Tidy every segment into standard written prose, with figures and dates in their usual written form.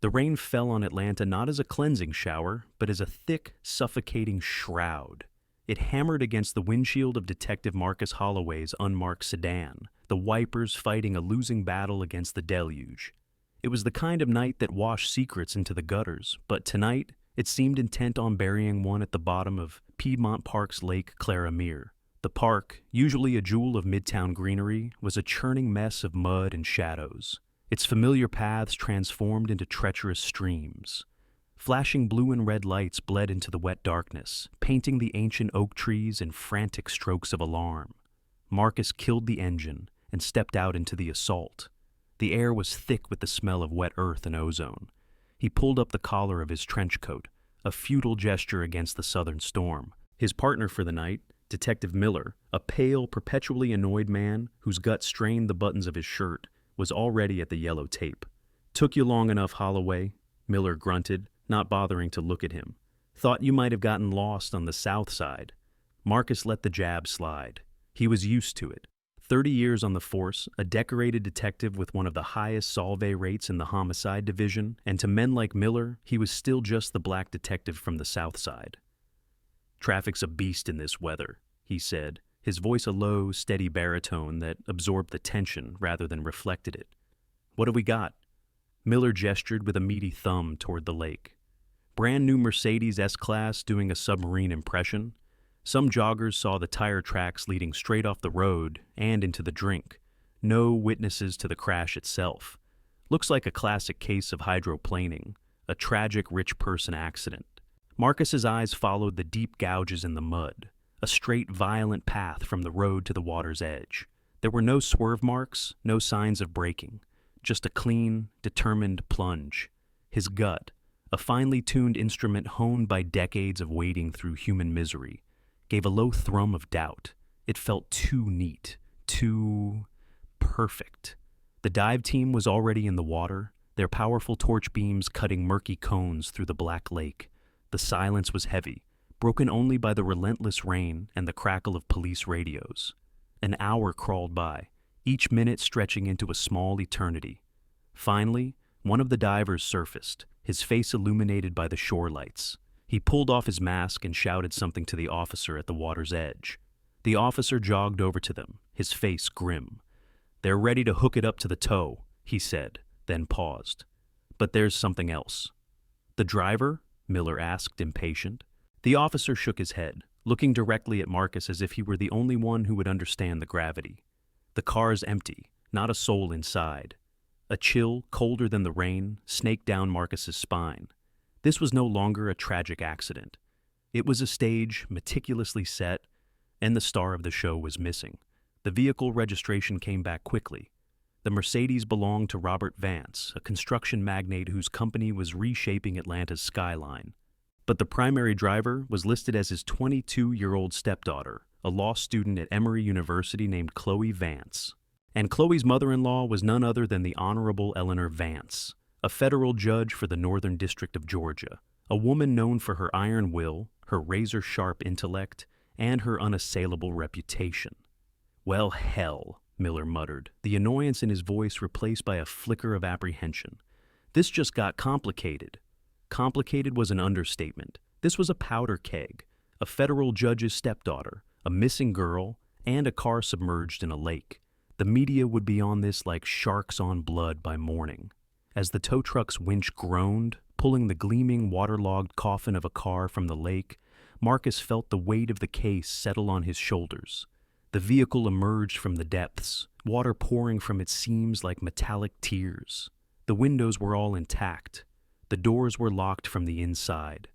The rain fell on Atlanta not as a cleansing shower, but as a thick, suffocating shroud. It hammered against the windshield of Detective Marcus Holloway's unmarked sedan, the wipers fighting a losing battle against the deluge. It was the kind of night that washed secrets into the gutters, but tonight it seemed intent on burying one at the bottom of Piedmont Park's Lake Claramere. The park, usually a jewel of midtown greenery, was a churning mess of mud and shadows, its familiar paths transformed into treacherous streams. Flashing blue and red lights bled into the wet darkness, painting the ancient oak trees in frantic strokes of alarm. Marcus killed the engine and stepped out into the assault. The air was thick with the smell of wet earth and ozone. He pulled up the collar of his trench coat, a futile gesture against the southern storm. His partner for the night, Detective Miller, a pale, perpetually annoyed man whose gut strained the buttons of his shirt, was already at the yellow tape. "Took you long enough, Holloway," Miller grunted, not bothering to look at him. "Thought you might have gotten lost on the south side." Marcus let the jab slide. He was used to it. 30 years on the force, a decorated detective with one of the highest solve rates in the homicide division, and to men like Miller, he was still just the black detective from the south side. "Traffic's a beast in this weather," he said, his voice a low, steady baritone that absorbed the tension rather than reflected it. "What have we got?" Miller gestured with a meaty thumb toward the lake. "Brand new Mercedes S-Class doing a submarine impression. Some joggers saw the tire tracks leading straight off the road and into the drink. No witnesses to the crash itself. Looks like a classic case of hydroplaning, a tragic rich person accident." Marcus's eyes followed the deep gouges in the mud, a straight, violent path from the road to the water's edge. There were no swerve marks, no signs of braking, just a clean, determined plunge. His gut, a finely tuned instrument honed by decades of wading through human misery, gave a low thrum of doubt. It felt too neat, too perfect. The dive team was already in the water, their powerful torch beams cutting murky cones through the black lake. The silence was heavy, broken only by the relentless rain and the crackle of police radios. An hour crawled by, each minute stretching into a small eternity. Finally, one of the divers surfaced, his face illuminated by the shore lights. He pulled off his mask and shouted something to the officer at the water's edge. The officer jogged over to them, his face grim. "They're ready to hook it up to the tow," he said, then paused. "But there's something else." "The driver?" Miller asked, impatient. The officer shook his head, looking directly at Marcus as if he were the only one who would understand the gravity. "The car's empty, not a soul inside." A chill, colder than the rain, snaked down Marcus's spine. This was no longer a tragic accident. It was a stage, meticulously set, and the star of the show was missing. The vehicle registration came back quickly. The Mercedes belonged to Robert Vance, a construction magnate whose company was reshaping Atlanta's skyline. But the primary driver was listed as his 22-year-old stepdaughter, a law student at Emory University named Chloe Vance. And Chloe's mother-in-law was none other than the Honorable Eleanor Vance, a federal judge for the Northern District of Georgia, a woman known for her iron will, her razor-sharp intellect, and her unassailable reputation. "Well, hell," Miller muttered, the annoyance in his voice replaced by a flicker of apprehension. "This just got complicated." Complicated was an understatement. This was a powder keg, a federal judge's stepdaughter, a missing girl, and a car submerged in a lake. The media would be on this like sharks on blood by morning. As the tow truck's winch groaned, pulling the gleaming, waterlogged coffin of a car from the lake, Marcus felt the weight of the case settle on his shoulders. The vehicle emerged from the depths, water pouring from its seams like metallic tears. The windows were all intact. The doors were locked from the inside.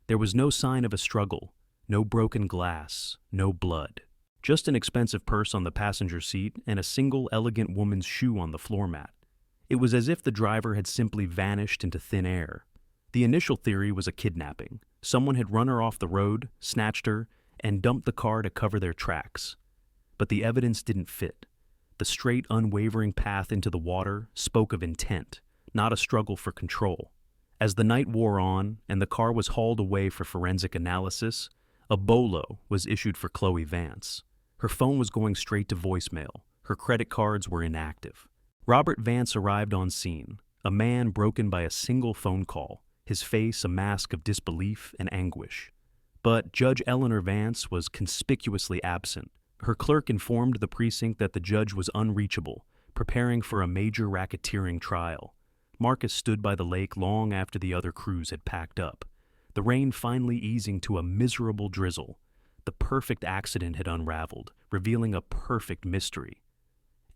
There was no sign of a struggle, no broken glass, no blood. Just an expensive purse on the passenger seat and a single elegant woman's shoe on the floor mat. It was as if the driver had simply vanished into thin air. The initial theory was a kidnapping. Someone had run her off the road, snatched her, and dumped the car to cover their tracks. But the evidence didn't fit. The straight, unwavering path into the water spoke of intent, not a struggle for control. As the night wore on and the car was hauled away for forensic analysis, a BOLO was issued for Chloe Vance. Her phone was going straight to voicemail. Her credit cards were inactive. Robert Vance arrived on scene, a man broken by a single phone call, his face a mask of disbelief and anguish. But Judge Eleanor Vance was conspicuously absent. Her clerk informed the precinct that the judge was unreachable, preparing for a major racketeering trial. Marcus stood by the lake long after the other crews had packed up, the rain finally easing to a miserable drizzle. The perfect accident had unraveled, revealing a perfect mystery.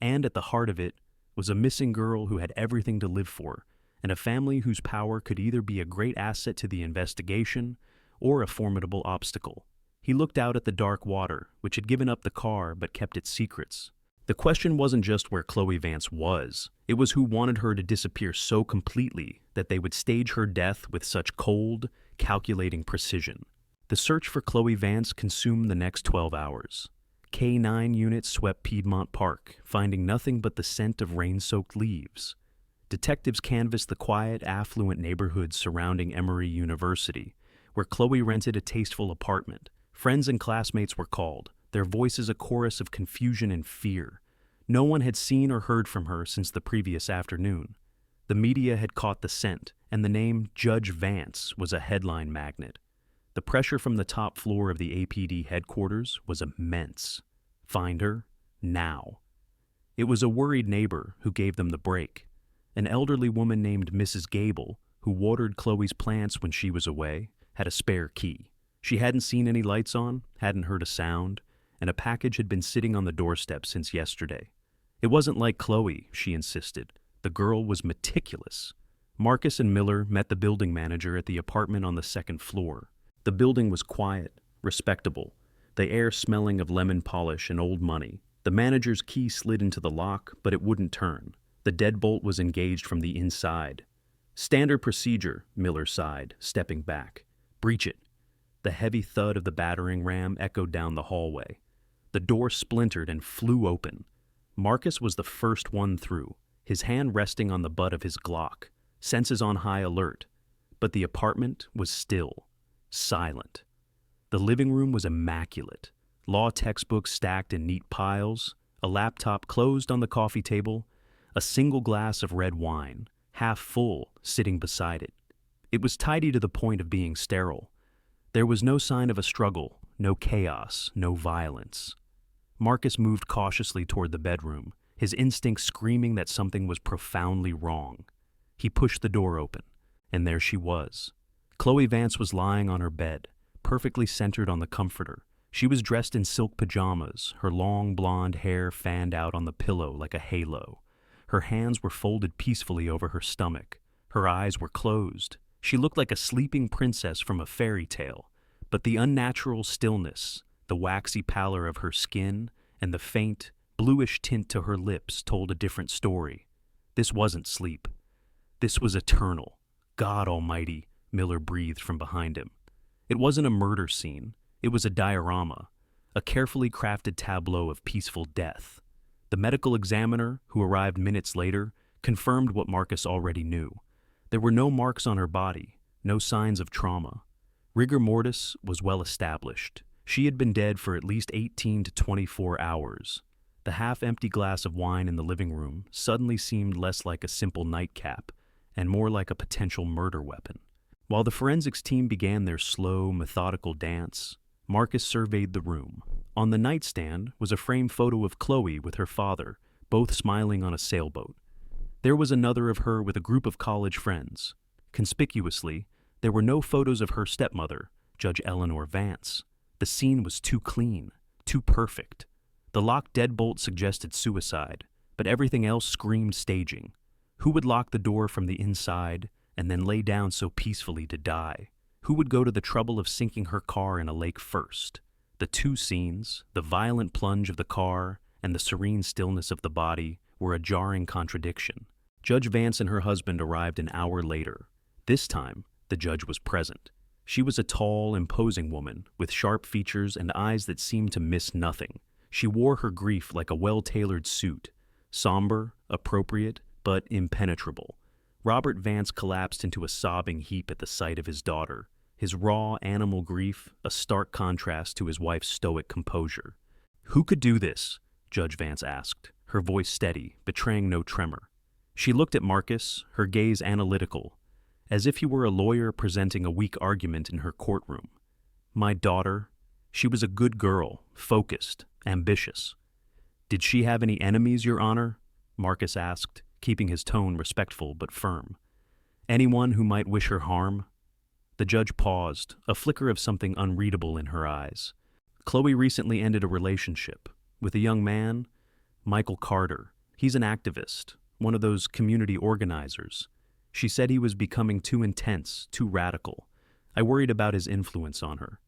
And at the heart of it was a missing girl who had everything to live for, and a family whose power could either be a great asset to the investigation or a formidable obstacle. He looked out at the dark water, which had given up the car but kept its secrets. The question wasn't just where Chloe Vance was, it was who wanted her to disappear so completely that they would stage her death with such cold, calculating precision. The search for Chloe Vance consumed the next 12 hours. K-9 units swept Piedmont Park, finding nothing but the scent of rain-soaked leaves. Detectives canvassed the quiet, affluent neighborhoods surrounding Emory University, where Chloe rented a tasteful apartment. Friends and classmates were called, their voices a chorus of confusion and fear. No one had seen or heard from her since the previous afternoon. The media had caught the scent, and the name Judge Vance was a headline magnet. The pressure from the top floor of the APD headquarters was immense. Find her, now. It was a worried neighbor who gave them the break. An elderly woman named Mrs. Gable, who watered Chloe's plants when she was away, had a spare key. She hadn't seen any lights on, hadn't heard a sound, and a package had been sitting on the doorstep since yesterday. It wasn't like Chloe, she insisted. The girl was meticulous. Marcus and Miller met the building manager at the apartment on the second floor. The building was quiet, respectable, the air smelling of lemon polish and old money. The manager's key slid into the lock, but it wouldn't turn. The deadbolt was engaged from the inside. Standard procedure, Miller sighed, stepping back. Breach it. The heavy thud of the battering ram echoed down the hallway. The door splintered and flew open. Marcus was the first one through, his hand resting on the butt of his Glock, senses on high alert. But the apartment was still, silent. The living room was immaculate. Law textbooks stacked in neat piles, a laptop closed on the coffee table, a single glass of red wine, half full, sitting beside it. It was tidy to the point of being sterile. There was no sign of a struggle, no chaos, no violence. Marcus moved cautiously toward the bedroom, his instincts screaming that something was profoundly wrong. He pushed the door open, and there she was. Chloe Vance was lying on her bed, perfectly centered on the comforter. She was dressed in silk pajamas, her long blonde hair fanned out on the pillow like a halo. Her hands were folded peacefully over her stomach. Her eyes were closed. She looked like a sleeping princess from a fairy tale, but the unnatural stillness, the waxy pallor of her skin, and the faint, bluish tint to her lips told a different story. This wasn't sleep. This was eternal. God Almighty, Miller breathed from behind him. It wasn't a murder scene. It was a diorama, a carefully crafted tableau of peaceful death. The medical examiner, who arrived minutes later, confirmed what Marcus already knew. There were no marks on her body, no signs of trauma. Rigor mortis was well established. She had been dead for at least 18 to 24 hours. The half-empty glass of wine in the living room suddenly seemed less like a simple nightcap and more like a potential murder weapon. While the forensics team began their slow, methodical dance, Marcus surveyed the room. On the nightstand was a framed photo of Chloe with her father, both smiling on a sailboat. There was another of her with a group of college friends. Conspicuously, there were no photos of her stepmother, Judge Eleanor Vance. The scene was too clean, too perfect. The locked deadbolt suggested suicide, but everything else screamed staging. Who would lock the door from the inside and then lay down so peacefully to die? Who would go to the trouble of sinking her car in a lake first? The two scenes, the violent plunge of the car and the serene stillness of the body, were a jarring contradiction. Judge Vance and her husband arrived an hour later. This time, the judge was present. She was a tall, imposing woman with sharp features and eyes that seemed to miss nothing. She wore her grief like a well-tailored suit, somber, appropriate, but impenetrable. Robert Vance collapsed into a sobbing heap at the sight of his daughter, his raw animal grief a stark contrast to his wife's stoic composure. "Who could do this?" Judge Vance asked, her voice steady, betraying no tremor. She looked at Marcus, her gaze analytical, as if he were a lawyer presenting a weak argument in her courtroom. My daughter, she was a good girl, focused, ambitious. Did she have any enemies, Your Honor? Marcus asked, keeping his tone respectful but firm. Anyone who might wish her harm? The judge paused, a flicker of something unreadable in her eyes. Chloe recently ended a relationship with a young man, Michael Carter. He's an activist, one of those community organizers. She said he was becoming too intense, too radical. I worried about his influence on her.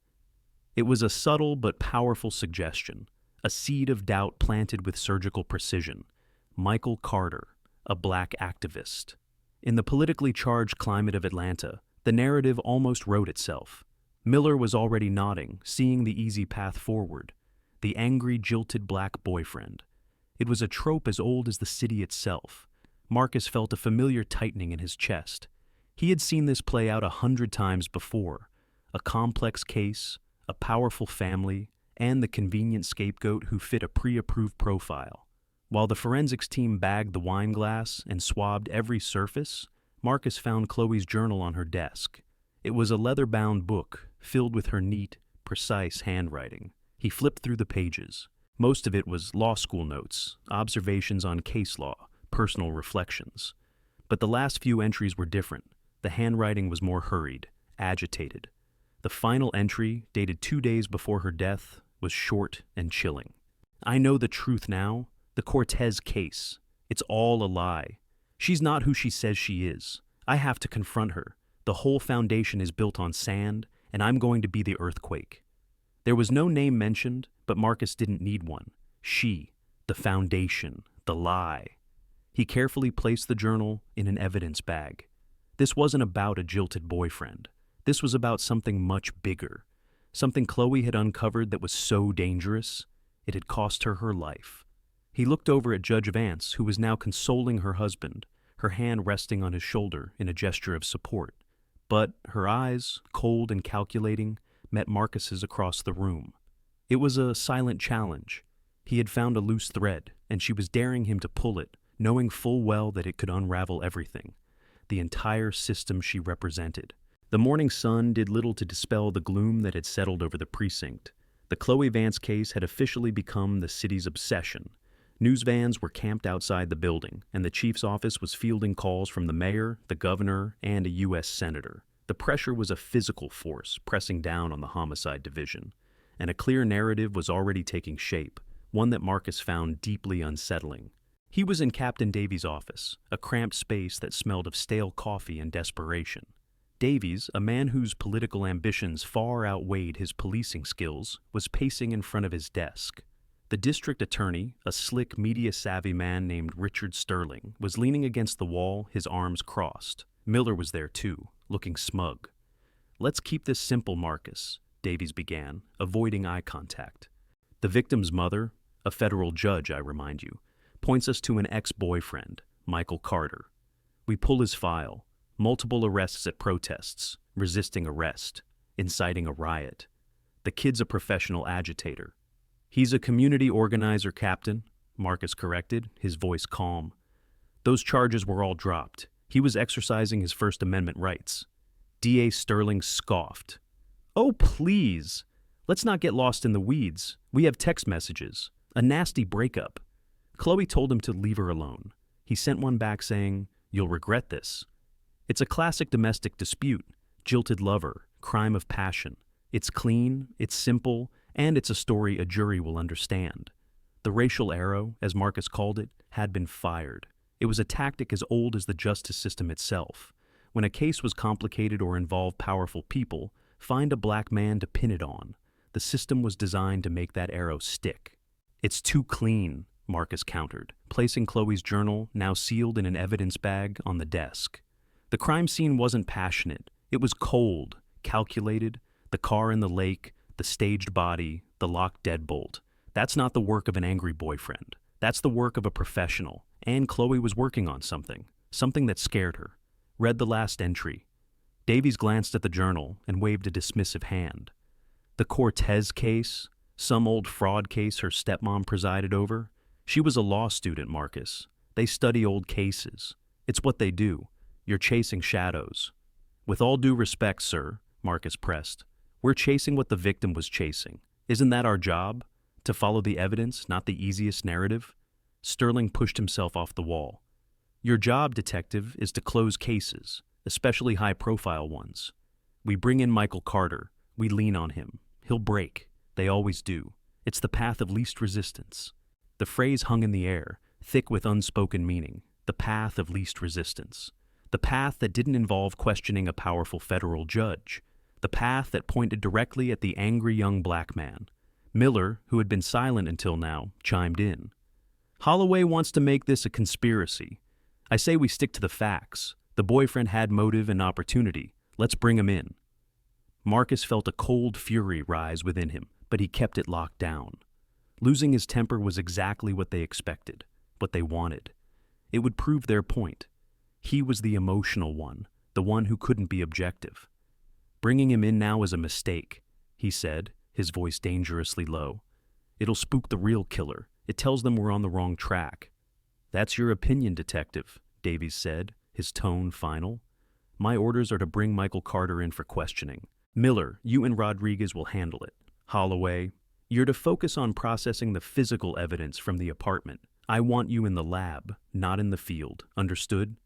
It was a subtle but powerful suggestion, a seed of doubt planted with surgical precision. Michael Carter, a black activist. In the politically charged climate of Atlanta, the narrative almost wrote itself. Miller was already nodding, seeing the easy path forward. The angry, jilted black boyfriend. It was a trope as old as the city itself. Marcus felt a familiar tightening in his chest. He had seen this play out 100 times before. A complex case, a powerful family, and the convenient scapegoat who fit a pre-approved profile. While the forensics team bagged the wine glass and swabbed every surface, Marcus found Chloe's journal on her desk. It was a leather-bound book filled with her neat, precise handwriting. He flipped through the pages. Most of it was law school notes, observations on case law, personal reflections. But the last few entries were different. The handwriting was more hurried, agitated. The final entry, dated 2 days before her death, was short and chilling. I know the truth now. The Cortez case. It's all a lie. She's not who she says she is. I have to confront her. The whole foundation is built on sand, and I'm going to be the earthquake. There was no name mentioned, but Marcus didn't need one. She, the foundation, the lie. He carefully placed the journal in an evidence bag. This wasn't about a jilted boyfriend. This was about something much bigger. Something Chloe had uncovered that was so dangerous, it had cost her her life. He looked over at Judge Vance, who was now consoling her husband, her hand resting on his shoulder in a gesture of support. But her eyes, cold and calculating, met Marcus's across the room. It was a silent challenge. He had found a loose thread, and she was daring him to pull it, knowing full well that it could unravel everything, the entire system she represented. The morning sun did little to dispel the gloom that had settled over the precinct. The Chloe Vance case had officially become the city's obsession. News vans were camped outside the building, and the chief's office was fielding calls from the mayor, the governor, and a U.S. senator. The pressure was a physical force pressing down on the homicide division, and a clear narrative was already taking shape, one that Marcus found deeply unsettling. He was in Captain Davies' office, a cramped space that smelled of stale coffee and desperation. Davies, a man whose political ambitions far outweighed his policing skills, was pacing in front of his desk. The district attorney, a slick, media-savvy man named Richard Sterling, was leaning against the wall, his arms crossed. Miller was there too, looking smug. "Let's keep this simple, Marcus," Davies began, avoiding eye contact. "The victim's mother, a federal judge, I remind you, points us to an ex-boyfriend, Michael Carter. We pull his file. Multiple arrests at protests, resisting arrest, inciting a riot. The kid's a professional agitator." "He's a community organizer, Captain," Marcus corrected, his voice calm. "Those charges were all dropped. He was exercising his First Amendment rights." D.A. Sterling scoffed. "Oh, please! Let's not get lost in the weeds. We have text messages. A nasty breakup." Chloe told him to leave her alone. He sent one back saying, "You'll regret this." It's a classic domestic dispute, jilted lover, crime of passion. It's clean, it's simple, and it's a story a jury will understand. The racial arrow, as Marcus called it, had been fired. It was a tactic as old as the justice system itself. When a case was complicated or involved powerful people, find a black man to pin it on. The system was designed to make that arrow stick. "It's too clean," Marcus countered, placing Chloe's journal, now sealed in an evidence bag, on the desk. The crime scene wasn't passionate. It was cold, calculated. The car in the lake, the staged body, the locked deadbolt. That's not the work of an angry boyfriend. That's the work of a professional. And Chloe was working on something that scared her. Read the last entry. Davies glanced at the journal and waved a dismissive hand. The Cortez case? Some old fraud case her stepmom presided over? She was a law student, Marcus. They study old cases. It's what they do. You're chasing shadows. With all due respect, sir, Marcus pressed, we're chasing what the victim was chasing. Isn't that our job? To follow the evidence, not the easiest narrative? Sterling pushed himself off the wall. Your job, detective, is to close cases, especially high-profile ones. We bring in Michael Carter. We lean on him. He'll break. They always do. It's the path of least resistance. The phrase hung in the air, thick with unspoken meaning. The path of least resistance. The path that didn't involve questioning a powerful federal judge. The path that pointed directly at the angry young black man. Miller, who had been silent until now, chimed in. Holloway wants to make this a conspiracy. I say we stick to the facts. The boyfriend had motive and opportunity. Let's bring him in. Marcus felt a cold fury rise within him, but he kept it locked down. Losing his temper was exactly what they expected, what they wanted. It would prove their point. He was the emotional one, the one who couldn't be objective. Bringing him in now is a mistake, he said, his voice dangerously low. It'll spook the real killer. It tells them we're on the wrong track. That's your opinion, detective, Davies said, his tone final. My orders are to bring Michael Carter in for questioning. Miller, you and Rodriguez will handle it. Holloway, you're to focus on processing the physical evidence from the apartment. I want you in the lab, not in the field. Understood?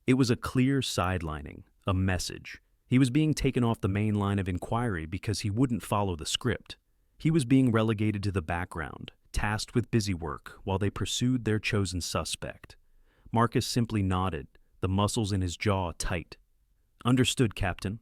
It was a clear sidelining, a message. He was being taken off the main line of inquiry because he wouldn't follow the script. He was being relegated to the background, tasked with busy work while they pursued their chosen suspect. Marcus simply nodded, the muscles in his jaw tight. Understood, Captain.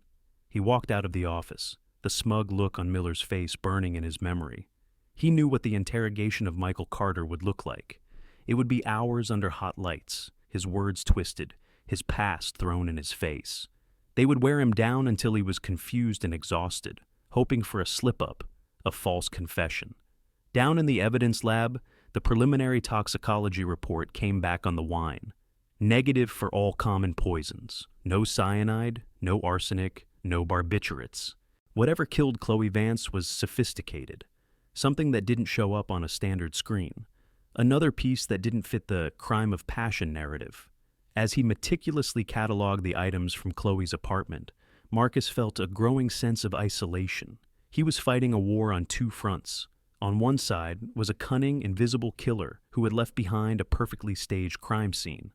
He walked out of the office, the smug look on Miller's face burning in his memory. He knew what the interrogation of Michael Carter would look like. It would be hours under hot lights, his words twisted, his past thrown in his face. They would wear him down until he was confused and exhausted, hoping for a slip-up, a false confession. Down in the evidence lab, the preliminary toxicology report came back on the wine. Negative for all common poisons. No cyanide, no arsenic, no barbiturates. Whatever killed Chloe Vance was sophisticated, something that didn't show up on a standard screen. Another piece that didn't fit the crime of passion narrative. As he meticulously cataloged the items from Chloe's apartment, Marcus felt a growing sense of isolation. He was fighting a war on two fronts. On one side was a cunning, invisible killer who had left behind a perfectly staged crime scene.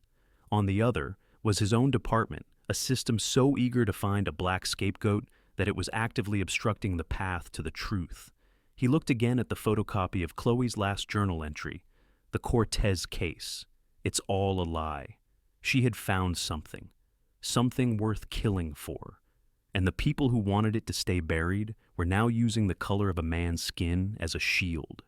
On the other was his own department, a system so eager to find a black scapegoat that it was actively obstructing the path to the truth. He looked again at the photocopy of Chloe's last journal entry, the Cortez case. It's all a lie. She had found something worth killing for. And the people who wanted it to stay buried were now using the color of a man's skin as a shield.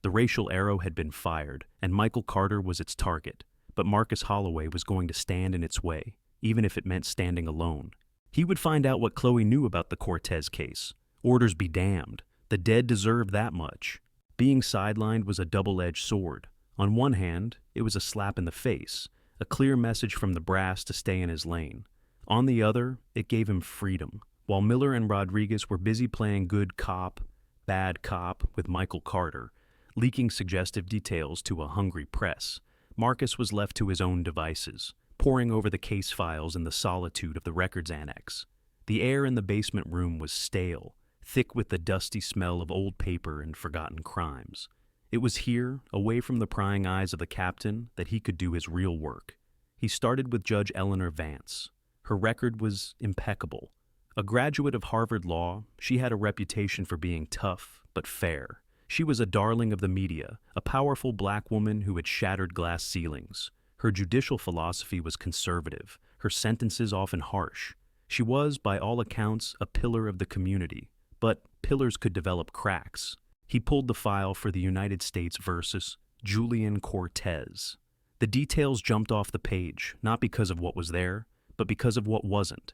The racial arrow had been fired, and Michael Carter was its target, but Marcus Holloway was going to stand in its way, even if it meant standing alone. He would find out what Chloe knew about the Cortez case. Orders be damned. The dead deserved that much. Being sidelined was a double-edged sword. On one hand, it was a slap in the face, a clear message from the brass to stay in his lane. On the other, it gave him freedom. While Miller and Rodriguez were busy playing good cop, bad cop with Michael Carter, leaking suggestive details to a hungry press, Marcus was left to his own devices, poring over the case files in the solitude of the records annex. The air in the basement room was stale, thick with the dusty smell of old paper and forgotten crimes. It was here, away from the prying eyes of the captain, that he could do his real work. He started with Judge Eleanor Vance. Her record was impeccable. A graduate of Harvard Law, she had a reputation for being tough but fair. She was a darling of the media, a powerful black woman who had shattered glass ceilings. Her judicial philosophy was conservative, her sentences often harsh. She was, by all accounts, a pillar of the community, but pillars could develop cracks. He pulled the file for the United States versus Julian Cortez. The details jumped off the page, not because of what was there, but because of what wasn't.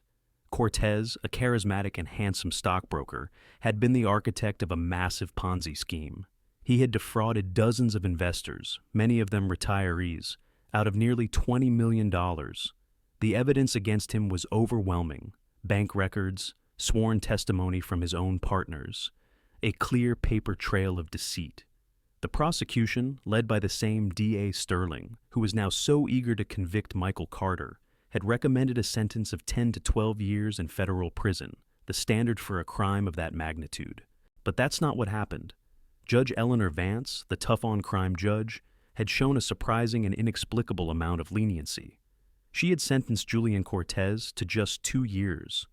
Cortez, a charismatic and handsome stockbroker, had been the architect of a massive Ponzi scheme. He had defrauded dozens of investors, many of them retirees, out of nearly $20 million. The evidence against him was overwhelming. Bank records, sworn testimony from his own partners, a clear paper trail of deceit. The prosecution, led by the same D.A. Sterling, who was now so eager to convict Michael Carter, had recommended a sentence of 10 to 12 years in federal prison, the standard for a crime of that magnitude. But that's not what happened. Judge Eleanor Vance, the tough-on-crime judge, had shown a surprising and inexplicable amount of leniency. She had sentenced Julian Cortez to just 2 years.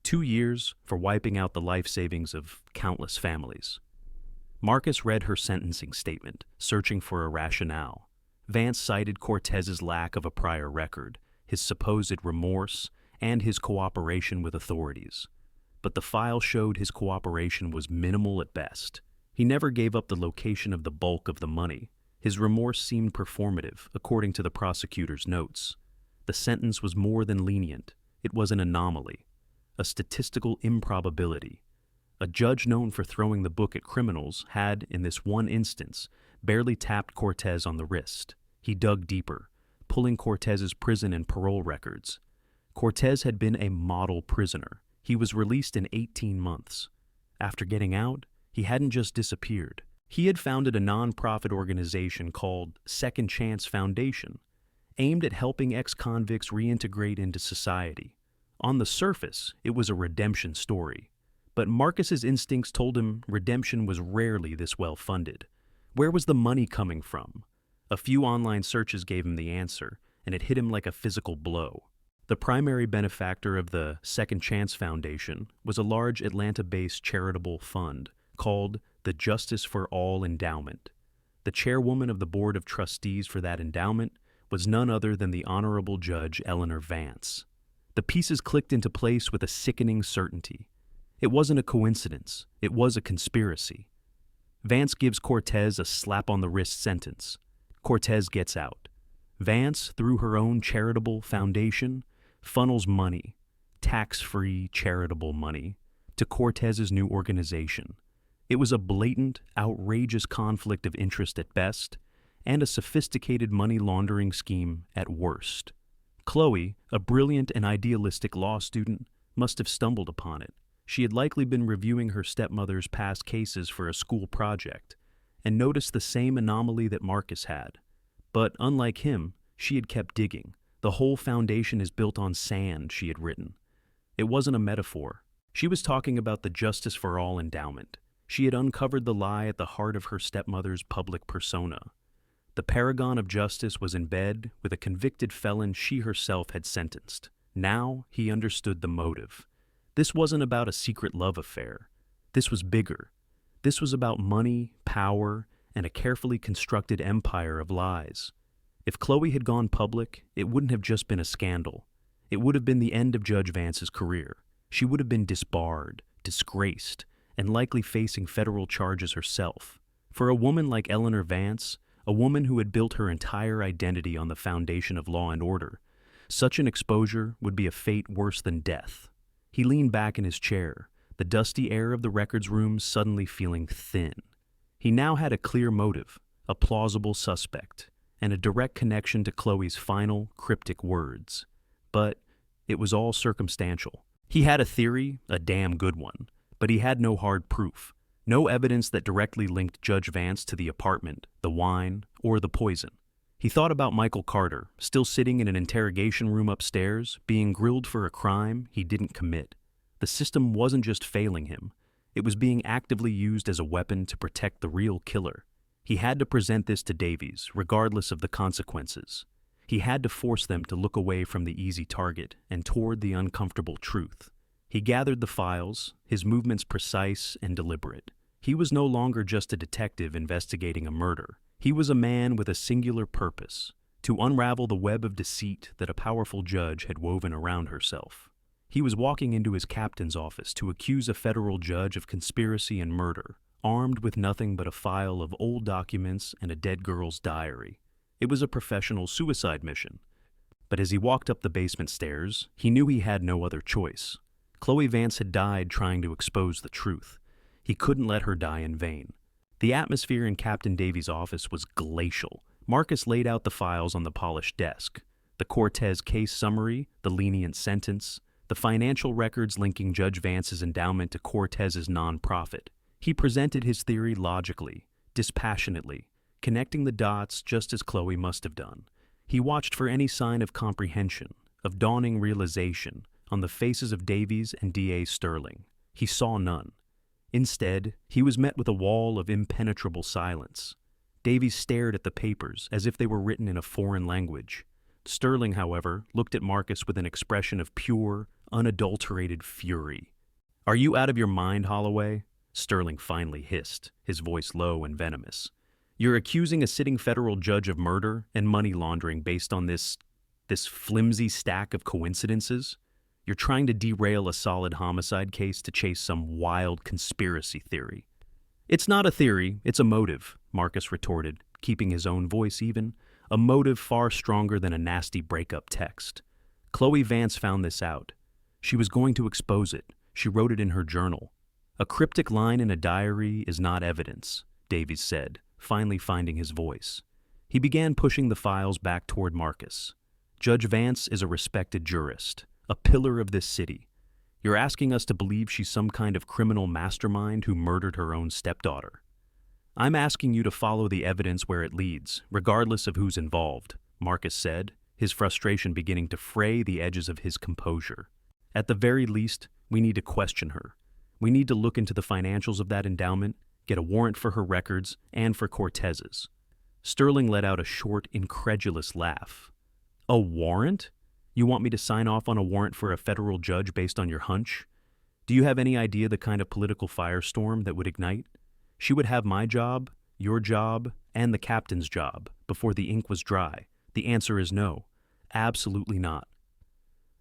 2 years for wiping out the life savings of countless families. Marcus read her sentencing statement, searching for a rationale. Vance cited Cortez's lack of a prior record, his supposed remorse, and his cooperation with authorities. But the file showed his cooperation was minimal at best. He never gave up the location of the bulk of the money. His remorse seemed performative, according to the prosecutor's notes. The sentence was more than lenient. It was an anomaly, a statistical improbability. A judge known for throwing the book at criminals had, in this one instance, barely tapped Cortez on the wrist. He dug deeper, pulling Cortez's prison and parole records. Cortez had been a model prisoner. He was released in 18 months. After getting out, he hadn't just disappeared. He had founded a non-profit organization called Second Chance Foundation, aimed at helping ex-convicts reintegrate into society. On the surface, it was a redemption story. But Marcus's instincts told him redemption was rarely this well-funded. Where was the money coming from? A few online searches gave him the answer, and it hit him like a physical blow. The primary benefactor of the Second Chance Foundation was a large Atlanta-based charitable fund called the Justice for All Endowment. The chairwoman of the board of trustees for that endowment was none other than the Honorable Judge Eleanor Vance. The pieces clicked into place with a sickening certainty. It wasn't a coincidence. It was a conspiracy. Vance gives Cortez a slap-on-the-wrist sentence. Cortez gets out. Vance, through her own charitable foundation, funnels money, tax-free charitable money, to Cortez's new organization. It was a blatant, outrageous conflict of interest at best, and a sophisticated money laundering scheme at worst. Chloe, a brilliant and idealistic law student, must have stumbled upon it. She had likely been reviewing her stepmother's past cases for a school project, and noticed the same anomaly that Marcus had. But unlike him, she had kept digging. The whole foundation is built on sand, she had written. It wasn't a metaphor. She was talking about the Justice for All endowment. She had uncovered the lie at the heart of her stepmother's public persona. The paragon of justice was in bed with a convicted felon she herself had sentenced. Now he understood the motive. This wasn't about a secret love affair. This was bigger. This was about money, power, and a carefully constructed empire of lies. If Chloe had gone public, it wouldn't have just been a scandal. It would have been the end of Judge Vance's career. She would have been disbarred, disgraced, and likely facing federal charges herself. For a woman like Eleanor Vance, a woman who had built her entire identity on the foundation of law and order, such an exposure would be a fate worse than death. He leaned back in his chair, the dusty air of the records room suddenly feeling thin. He now had a clear motive, a plausible suspect, and a direct connection to Chloe's final, cryptic words. But it was all circumstantial. He had a theory, a damn good one, but he had no hard proof, no evidence that directly linked Judge Vance to the apartment, the wine, or the poison. He thought about Michael Carter, still sitting in an interrogation room upstairs, being grilled for a crime he didn't commit. The system wasn't just failing him. It was being actively used as a weapon to protect the real killer. He had to present this to Davies, regardless of the consequences. He had to force them to look away from the easy target and toward the uncomfortable truth. He gathered the files, his movements precise and deliberate. He was no longer just a detective investigating a murder. He was a man with a singular purpose, to unravel the web of deceit that a powerful judge had woven around herself. He was walking into his captain's office to accuse a federal judge of conspiracy and murder, armed with nothing but a file of old documents and a dead girl's diary. It was a professional suicide mission. But as he walked up the basement stairs, he knew he had no other choice. Chloe Vance had died trying to expose the truth. He couldn't let her die in vain. The atmosphere in Captain Davies' office was glacial. Marcus laid out the files on the polished desk. The Cortez case summary, the lenient sentence, the financial records linking Judge Vance's endowment to Cortez's nonprofit. He presented his theory logically, dispassionately, connecting the dots just as Chloe must have done. He watched for any sign of comprehension, of dawning realization, on the faces of Davies and D.A. Sterling. He saw none. Instead, he was met with a wall of impenetrable silence. Davies stared at the papers as if they were written in a foreign language. Sterling, however, looked at Marcus with an expression of pure, unadulterated fury. "Are you out of your mind, Holloway?" Sterling finally hissed, his voice low and venomous. "You're accusing a sitting federal judge of murder and money laundering based on this flimsy stack of coincidences? You're trying to derail a solid homicide case to chase some wild conspiracy theory." "It's not a theory, it's a motive," Marcus retorted, keeping his own voice even. "A motive far stronger than a nasty breakup text. Chloe Vance found this out. She was going to expose it. She wrote it in her journal. A cryptic line in a diary is not evidence," Davies said, finally finding his voice. He began pushing the files back toward Marcus. "Judge Vance is a respected jurist, a pillar of this city. You're asking us to believe she's some kind of criminal mastermind who murdered her own stepdaughter. I'm asking you to follow the evidence where it leads, regardless of who's involved," Marcus said, his frustration beginning to fray the edges of his composure. "At the very least, we need to question her. We need to look into the financials of that endowment, get a warrant for her records, and for Cortez's." Sterling let out a short, incredulous laugh. "A warrant? You want me to sign off on a warrant for a federal judge based on your hunch? Do you have any idea the kind of political firestorm that would ignite? She would have my job, your job, and the captain's job before the ink was dry. The answer is no. Absolutely not."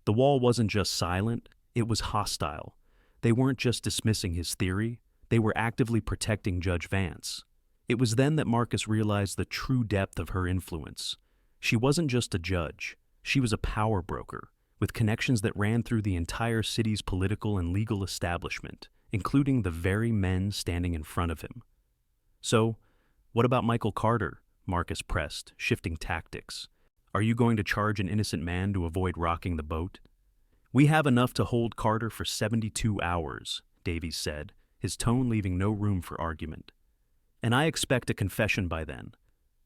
The wall wasn't just silent, it was hostile. They weren't just dismissing his theory, they were actively protecting Judge Vance. It was then that Marcus realized the true depth of her influence. She wasn't just a judge, she was a power broker, with connections that ran through the entire city's political and legal establishment, including the very men standing in front of him. "So, what about Michael Carter?" Marcus pressed, shifting tactics. "Are you going to charge an innocent man to avoid rocking the boat?" "We have enough to hold Carter for 72 hours, Davies said, his tone leaving no room for argument. "And I expect a confession by then.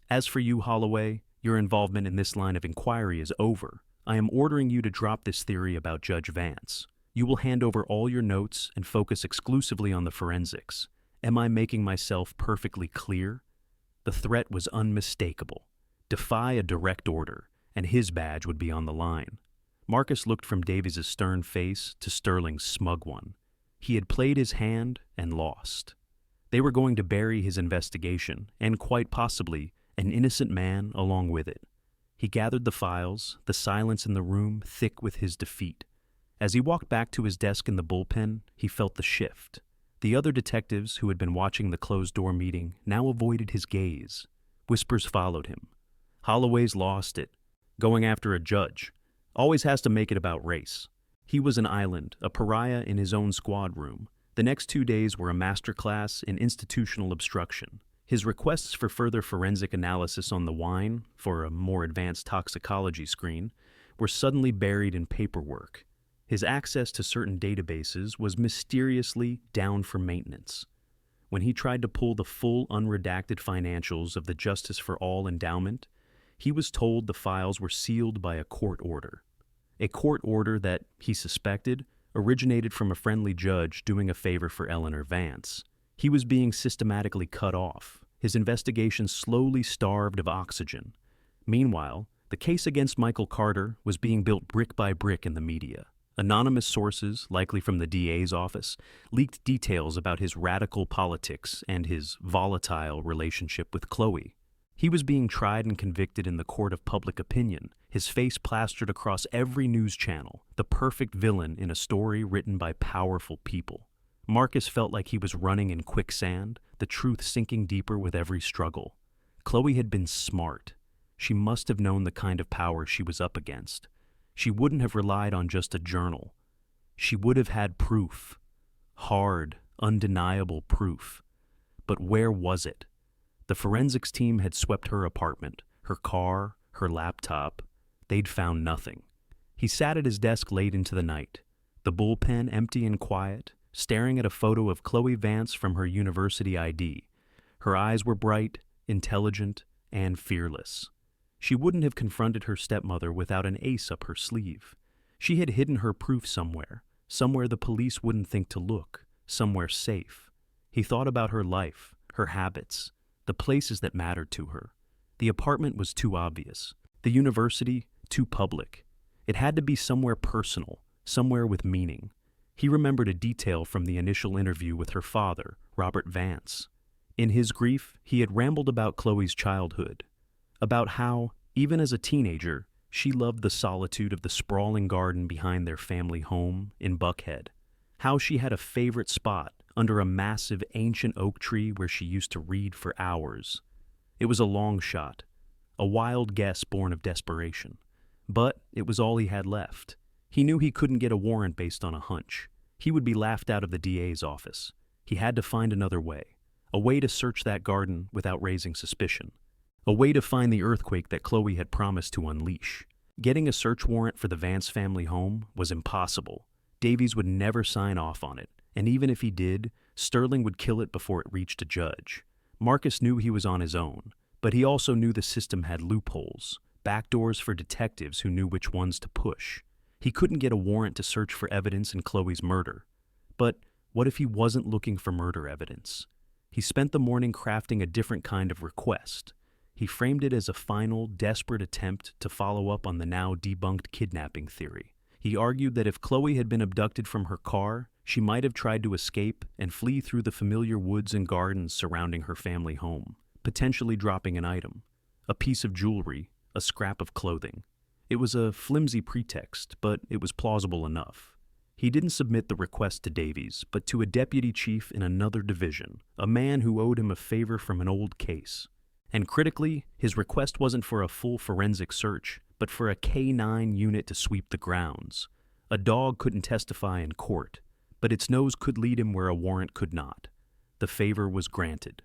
As for you, Holloway, your involvement in this line of inquiry is over. I am ordering you to drop this theory about Judge Vance. You will hand over all your notes and focus exclusively on the forensics. Am I making myself perfectly clear?" The threat was unmistakable. Defy a direct order, and his badge would be on the line. Marcus looked from Davies' stern face to Sterling's smug one. He had played his hand and lost. They were going to bury his investigation, and quite possibly an innocent man along with it. He gathered the files, the silence in the room thick with his defeat. As he walked back to his desk in the bullpen, he felt the shift. The other detectives who had been watching the closed-door meeting now avoided his gaze. Whispers followed him. "Holloway's lost it. Going after a judge. Always has to make it about race." He was an island, a pariah in his own squad room. The next 2 days were a masterclass in institutional obstruction. His requests for further forensic analysis on the wine, for a more advanced toxicology screen, were suddenly buried in paperwork. His access to certain databases was mysteriously down for maintenance. When he tried to pull the full unredacted financials of the Justice for All endowment, he was told the files were sealed by a court order. A court order that, he suspected, originated from a friendly judge doing a favor for Eleanor Vance. He was being systematically cut off, his investigation slowly starved of oxygen. Meanwhile, the case against Michael Carter was being built brick by brick in the media. Anonymous sources, likely from the DA's office, leaked details about his radical politics and his volatile relationship with Chloe. He was being tried and convicted in the court of public opinion, his face plastered across every news channel, the perfect villain in a story written by powerful people. Marcus felt like he was running in quicksand, the truth sinking deeper with every struggle. Chloe had been smart. She must have known the kind of power she was up against. She wouldn't have relied on just a journal. She would have had proof. Hard, undeniable proof. But where was it? The forensics team had swept her apartment, her car, her laptop. They'd found nothing. He sat at his desk late into the night, the bullpen empty and quiet, staring at a photo of Chloe Vance from her university ID. Her eyes were bright, intelligent, and fearless. She wouldn't have confronted her stepmother without an ace up her sleeve. She had hidden her proof somewhere the police wouldn't think to look, somewhere safe. He thought about her life, her habits, the places that mattered to her. The apartment was too obvious. The university, too public. It had to be somewhere personal, somewhere with meaning. He remembered a detail from the initial interview with her father, Robert Vance. In his grief, he had rambled about Chloe's childhood, about how, even as a teenager, she loved the solitude of the sprawling garden behind their family home in Buckhead, how she had a favorite spot under a massive ancient oak tree where she used to read for hours. It was a long shot, a wild guess born of desperation, but it was all he had left. He knew he couldn't get a warrant based on a hunch. He would be laughed out of the DA's office. He had to find another way, a way to search that garden without raising suspicion. A way to find the earthquake that Chloe had promised to unleash. Getting a search warrant for the Vance family home was impossible. Davies would never sign off on it, and even if he did, Sterling would kill it before it reached a judge. Marcus knew he was on his own, but he also knew the system had loopholes, backdoors for detectives who knew which ones to push. He couldn't get a warrant to search for evidence in Chloe's murder. But what if he wasn't looking for murder evidence? He spent the morning crafting a different kind of request. He framed it as a final, desperate attempt to follow up on the now debunked kidnapping theory. He argued that if Chloe had been abducted from her car, she might have tried to escape and flee through the familiar woods and gardens surrounding her family home, potentially dropping an item, a piece of jewelry, a scrap of clothing. It was a flimsy pretext, but it was plausible enough. He didn't submit the request to Davies, but to a deputy chief in another division, a man who owed him a favor from an old case. And critically, his request wasn't for a full forensic search, but for a K-9 unit to sweep the grounds. A dog couldn't testify in court, but its nose could lead him where a warrant could not. The favor was granted.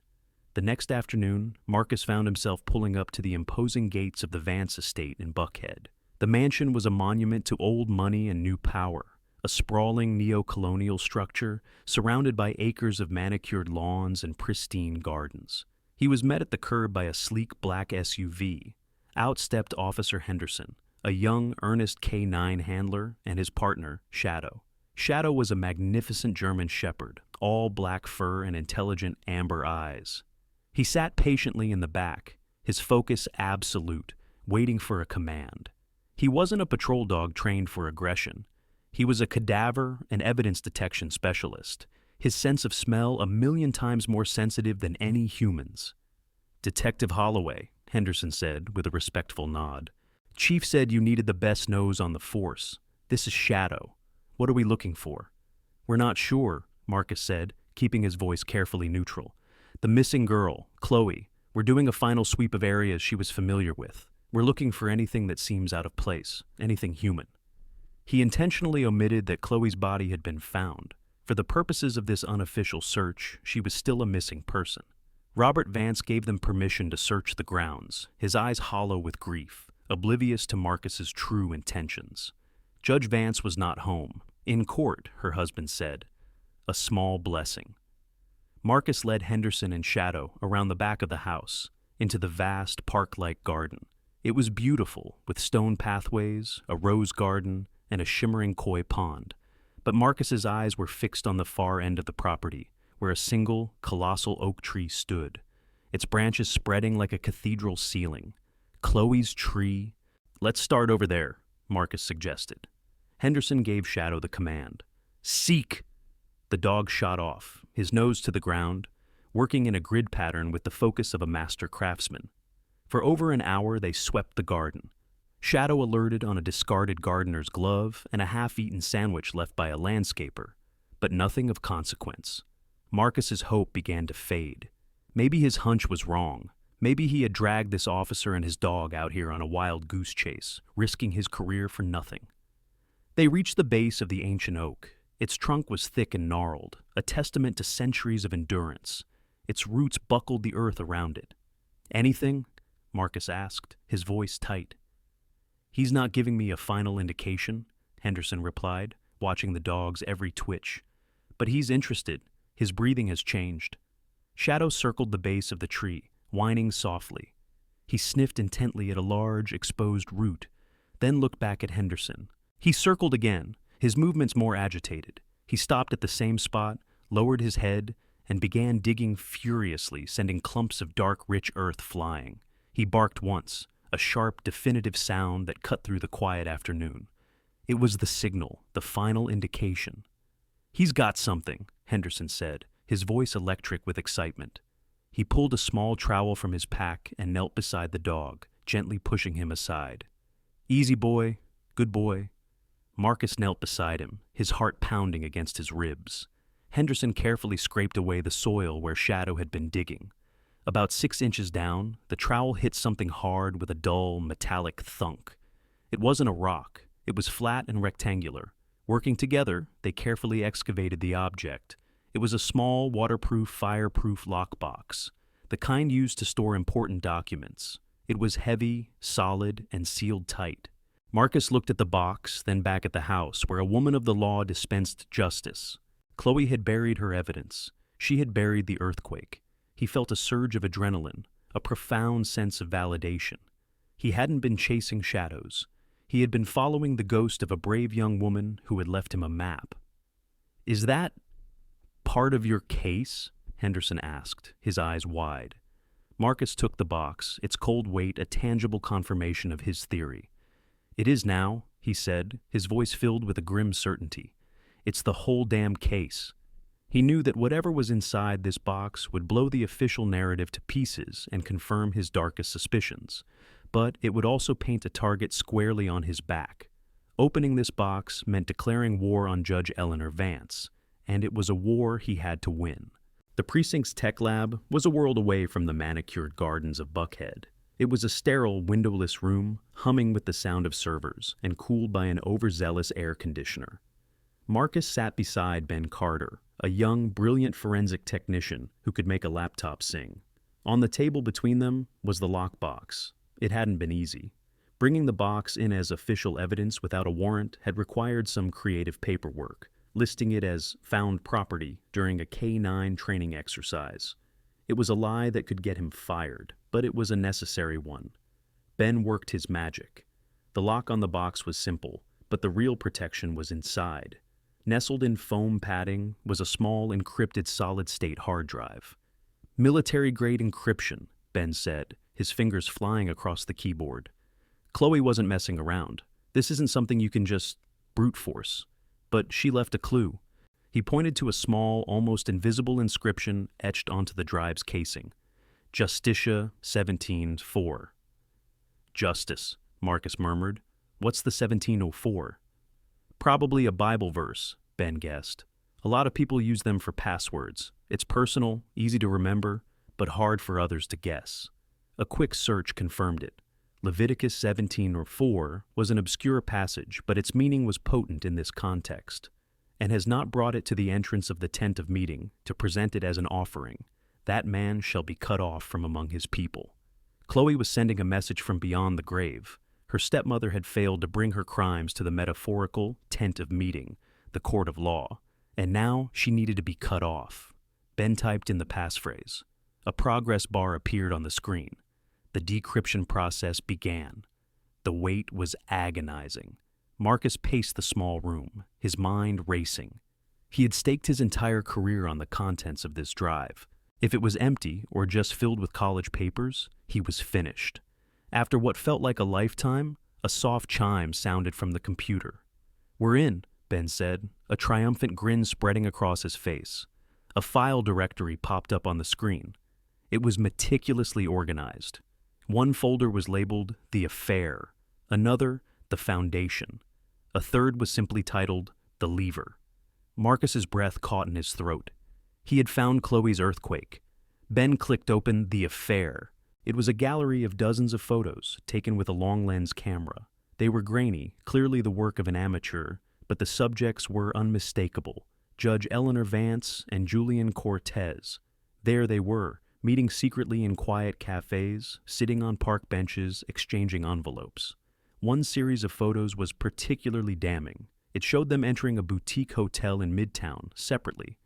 The next afternoon, Marcus found himself pulling up to the imposing gates of the Vance estate in Buckhead. The mansion was a monument to old money and new power, a sprawling neo-colonial structure surrounded by acres of manicured lawns and pristine gardens. He was met at the curb by a sleek black SUV. Out stepped Officer Henderson, a young, earnest K-9 handler, and his partner, Shadow. Shadow was a magnificent German shepherd, all black fur and intelligent amber eyes. He sat patiently in the back, his focus absolute, waiting for a command. He wasn't a patrol dog trained for aggression. He was a cadaver and evidence detection specialist, his sense of smell 1,000,000 times more sensitive than any human's. "Detective Holloway," Henderson said with a respectful nod. "Chief said you needed the best nose on the force. This is Shadow. What are we looking for?" "We're not sure," Marcus said, keeping his voice carefully neutral. "The missing girl, Chloe. We're doing a final sweep of areas she was familiar with. We're looking for anything that seems out of place, anything human." He intentionally omitted that Chloe's body had been found. For the purposes of this unofficial search, she was still a missing person. Robert Vance gave them permission to search the grounds, his eyes hollow with grief, oblivious to Marcus's true intentions. Judge Vance was not home. In court, her husband said. A small blessing. Marcus led Henderson and Shadow around the back of the house, into the vast park-like garden. It was beautiful, with stone pathways, a rose garden, and a shimmering koi pond. But Marcus's eyes were fixed on the far end of the property, where a single, colossal oak tree stood, its branches spreading like a cathedral ceiling. Chloe's tree. "Let's start over there," Marcus suggested. Henderson gave Shadow the command. "Seek!" The dog shot off, his nose to the ground, working in a grid pattern with the focus of a master craftsman. For over an hour they swept the garden. Shadow alerted on a discarded gardener's glove and a half-eaten sandwich left by a landscaper, but nothing of consequence. Marcus's hope began to fade. Maybe his hunch was wrong. Maybe he had dragged this officer and his dog out here on a wild goose chase, risking his career for nothing. They reached the base of the ancient oak. Its trunk was thick and gnarled, a testament to centuries of endurance. Its roots buckled the earth around it. "Anything?" Marcus asked, his voice tight. "He's not giving me a final indication," Henderson replied, watching the dog's every twitch. "But he's interested. His breathing has changed." Shadow circled the base of the tree, whining softly. He sniffed intently at a large, exposed root, then looked back at Henderson. He circled again, his movements more agitated. He stopped at the same spot, lowered his head, and began digging furiously, sending clumps of dark, rich earth flying. He barked once, a sharp, definitive sound that cut through the quiet afternoon. It was the signal, the final indication. "He's got something," Henderson said, his voice electric with excitement. He pulled a small trowel from his pack and knelt beside the dog, gently pushing him aside. "Easy, boy. Good boy." Marcus knelt beside him, his heart pounding against his ribs. Henderson carefully scraped away the soil where Shadow had been digging. About 6 inches down, the trowel hit something hard with a dull, metallic thunk. It wasn't a rock. It was flat and rectangular. Working together, they carefully excavated the object. It was a small, waterproof, fireproof lockbox, the kind used to store important documents. It was heavy, solid, and sealed tight. Marcus looked at the box, then back at the house, where a woman of the law dispensed justice. Chloe had buried her evidence. She had buried the earthquake. He felt a surge of adrenaline, a profound sense of validation. He hadn't been chasing shadows. He had been following the ghost of a brave young woman who had left him a map. "Is that part of your case?" Henderson asked, his eyes wide. Marcus took the box, its cold weight a tangible confirmation of his theory. "It is now," he said, his voice filled with a grim certainty. "It's the whole damn case." He knew that whatever was inside this box would blow the official narrative to pieces and confirm his darkest suspicions, but it would also paint a target squarely on his back. Opening this box meant declaring war on Judge Eleanor Vance, and it was a war he had to win. The precinct's tech lab was a world away from the manicured gardens of Buckhead. It was a sterile, windowless room, humming with the sound of servers and cooled by an overzealous air conditioner. Marcus sat beside Ben Carter, a young, brilliant forensic technician who could make a laptop sing. On the table between them was the lockbox. It hadn't been easy. Bringing the box in as official evidence without a warrant had required some creative paperwork, listing it as found property during a K-9 training exercise. It was a lie that could get him fired, but it was a necessary one. Ben worked his magic. The lock on the box was simple, but the real protection was inside. Nestled in foam padding was a small encrypted solid-state hard drive. "Military-grade encryption," Ben said, his fingers flying across the keyboard. Chloe wasn't messing around. This isn't something you can just brute force. But she left a clue. He pointed to a small, almost invisible inscription etched onto the drive's casing. Justitia 1704. "Justice," Marcus murmured. "What's the 1704? "Probably a Bible verse," Ben guessed. "A lot of people use them for passwords. It's personal, easy to remember, but hard for others to guess." A quick search confirmed it. Leviticus 17:4 was an obscure passage, but its meaning was potent in this context. "And has not brought it to the entrance of the tent of meeting, to present it as an offering. That man shall be cut off from among his people." Chloe was sending a message from beyond the grave. Her stepmother had failed to bring her crimes to the metaphorical tent of meeting, the court of law, and now she needed to be cut off. Ben typed in the passphrase. A progress bar appeared on the screen. The decryption process began. The wait was agonizing. Marcus paced the small room, his mind racing. He had staked his entire career on the contents of this drive. If it was empty or just filled with college papers, he was finished. After what felt like a lifetime, a soft chime sounded from the computer. "We're in," Ben said, a triumphant grin spreading across his face. A file directory popped up on the screen. It was meticulously organized. One folder was labeled The Affair, another The Foundation. A third was simply titled The Lever. Marcus's breath caught in his throat. He had found Chloe's earthquake. Ben clicked open The Affair. It was a gallery of dozens of photos, taken with a long-lens camera. They were grainy, clearly the work of an amateur, but the subjects were unmistakable. Judge Eleanor Vance and Julian Cortez. There they were, meeting secretly in quiet cafes, sitting on park benches, exchanging envelopes. One series of photos was particularly damning. It showed them entering a boutique hotel in Midtown, separately,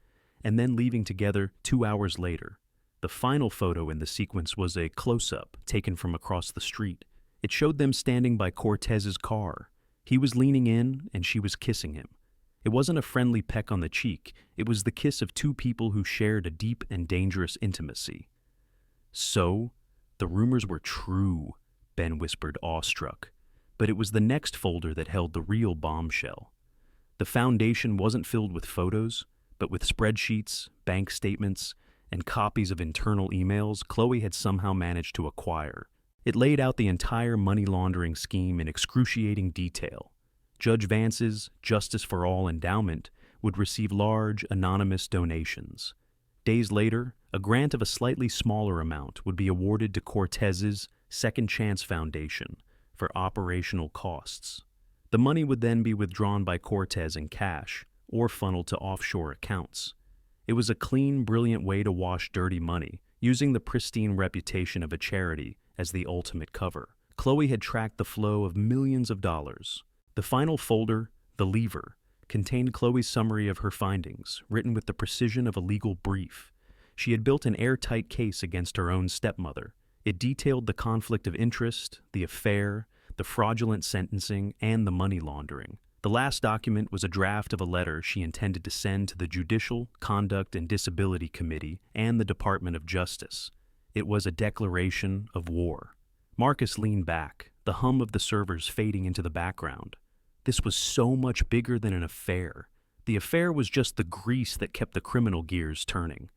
and then leaving together 2 hours later. The final photo in the sequence was a close-up taken from across the street. It showed them standing by Cortez's car. He was leaning in, and she was kissing him. It wasn't a friendly peck on the cheek. It was the kiss of two people who shared a deep and dangerous intimacy. So, the rumors were true, Ben whispered, awestruck. But it was the next folder that held the real bombshell. The foundation wasn't filled with photos, but with spreadsheets, bank statements, and copies of internal emails Chloe had somehow managed to acquire. It laid out the entire money laundering scheme in excruciating detail. Judge Vance's Justice for All endowment would receive large, anonymous donations. Days later, a grant of a slightly smaller amount would be awarded to Cortez's Second Chance Foundation for operational costs. The money would then be withdrawn by Cortez in cash or funneled to offshore accounts. It was a clean, brilliant way to wash dirty money, using the pristine reputation of a charity as the ultimate cover. Chloe had tracked the flow of millions of dollars. The final folder, The Lever, contained Chloe's summary of her findings, written with the precision of a legal brief. She had built an airtight case against her own stepmother. It detailed the conflict of interest, the affair, the fraudulent sentencing, and the money laundering. The last document was a draft of a letter she intended to send to the Judicial, Conduct, and Disability Committee and the Department of Justice. It was a declaration of war. Marcus leaned back, the hum of the servers fading into the background. This was so much bigger than an affair. The affair was just the grease that kept the criminal gears turning.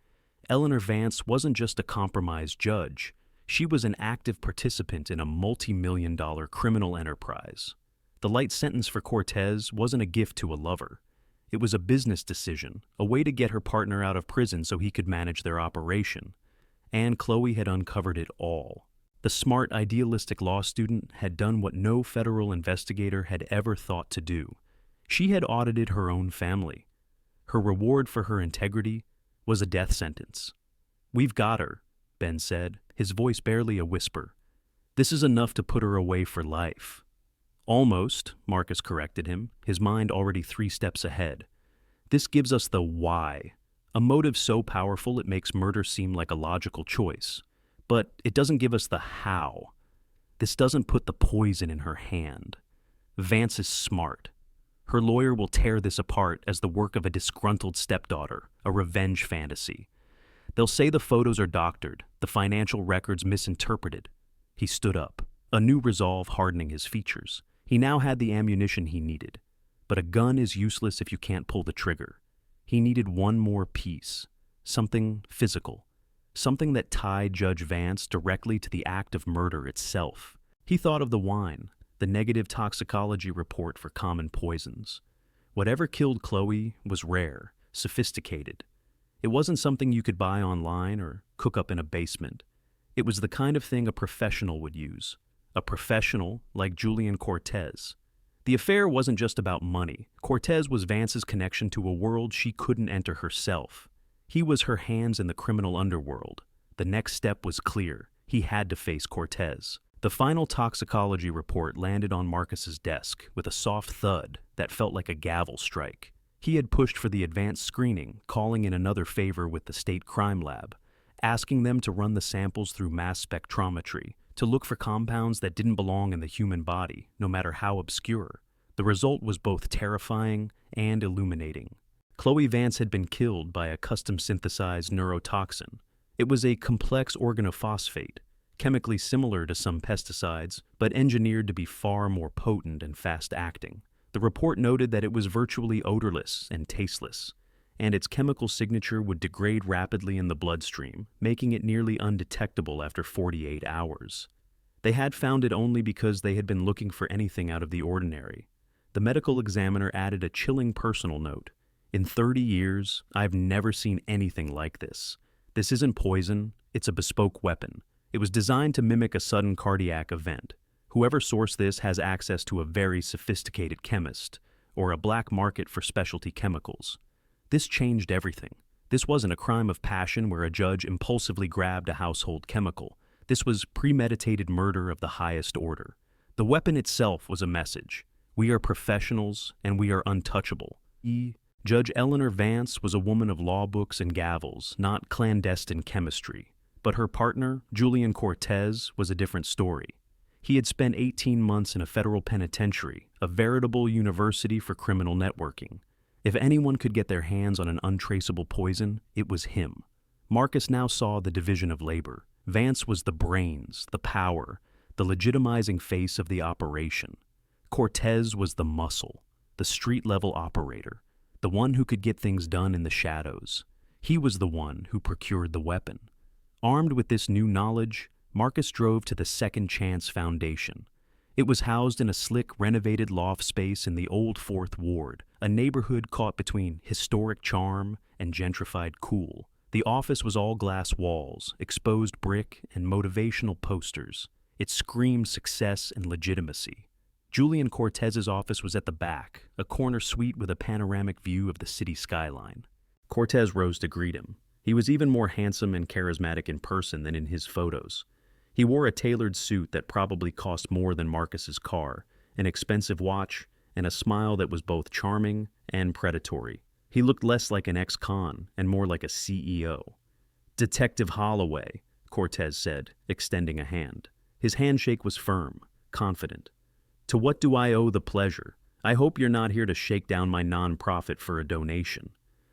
Eleanor Vance wasn't just a compromised judge. She was an active participant in a multi-million-dollar criminal enterprise. The light sentence for Cortez wasn't a gift to a lover. It was a business decision, a way to get her partner out of prison so he could manage their operation. And Chloe had uncovered it all. The smart, idealistic law student had done what no federal investigator had ever thought to do. She had audited her own family. Her reward for her integrity was a death sentence. "We've got her," Ben said, his voice barely a whisper. "This is enough to put her away for life." "Almost," Marcus corrected him, his mind already 3 steps ahead. "This gives us the why, a motive so powerful it makes murder seem like a logical choice. But it doesn't give us the how. This doesn't put the poison in her hand. Vance is smart. Her lawyer will tear this apart as the work of a disgruntled stepdaughter, a revenge fantasy. They'll say the photos are doctored, the financial records misinterpreted." He stood up, a new resolve hardening his features. He now had the ammunition he needed. But a gun is useless if you can't pull the trigger. He needed one more piece, something physical. Something that tied Judge Vance directly to the act of murder itself. He thought of the wine, the negative toxicology report for common poisons. Whatever killed Chloe was rare, sophisticated. It wasn't something you could buy online or cook up in a basement. It was the kind of thing a professional would use. A professional like Julian Cortez. The affair wasn't just about money. Cortez was Vance's connection to a world she couldn't enter herself. He was her hands in the criminal underworld. The next step was clear. He had to face Cortez. The final toxicology report landed on Marcus's desk with a soft thud that felt like a gavel strike. He had pushed for the advanced screening, calling in another favor with the state crime lab, asking them to run the samples through mass spectrometry to look for compounds that didn't belong in the human body, no matter how obscure. The result was both terrifying and illuminating. Chloe Vance had been killed by a custom-synthesized neurotoxin. It was a complex organophosphate, chemically similar to some pesticides, but engineered to be far more potent and fast-acting. The report noted that it was virtually odorless and tasteless, and its chemical signature would degrade rapidly in the bloodstream, making it nearly undetectable after 48 hours. They had found it only because they had been looking for anything out of the ordinary. The medical examiner added a chilling personal note. "In 30 years, I've never seen anything like this. This isn't poison, it's a bespoke weapon. It was designed to mimic a sudden cardiac event. Whoever sourced this has access to a very sophisticated chemist, or a black market for specialty chemicals. This changed everything. This wasn't a crime of passion where a judge impulsively grabbed a household chemical. This was premeditated murder of the highest order. The weapon itself was a message. We are professionals, and we are untouchable." Judge Eleanor Vance was a woman of law books and gavels, not clandestine chemistry. But her partner, Julian Cortez, was a different story. He had spent 18 months in a federal penitentiary, a veritable university for criminal networking. If anyone could get their hands on an untraceable poison, it was him. Marcus now saw the division of labor. Vance was the brains, the power, the legitimizing face of the operation. Cortez was the muscle, the street-level operator, the one who could get things done in the shadows. He was the one who procured the weapon. Armed with this new knowledge, Marcus drove to the Second Chance Foundation. It was housed in a slick, renovated loft space in the old Fourth Ward, a neighborhood caught between historic charm and gentrified cool. The office was all glass walls, exposed brick, and motivational posters. It screamed success and legitimacy. Julian Cortez's office was at the back, a corner suite with a panoramic view of the city skyline. Cortez rose to greet him. He was even more handsome and charismatic in person than in his photos. He wore a tailored suit that probably cost more than Marcus's car, an expensive watch, and a smile that was both charming and predatory. He looked less like an ex-con and more like a CEO. "Detective Holloway," Cortez said, extending a hand. His handshake was firm, confident. "To what do I owe the pleasure? I hope you're not here to shake down my non-profit for a donation."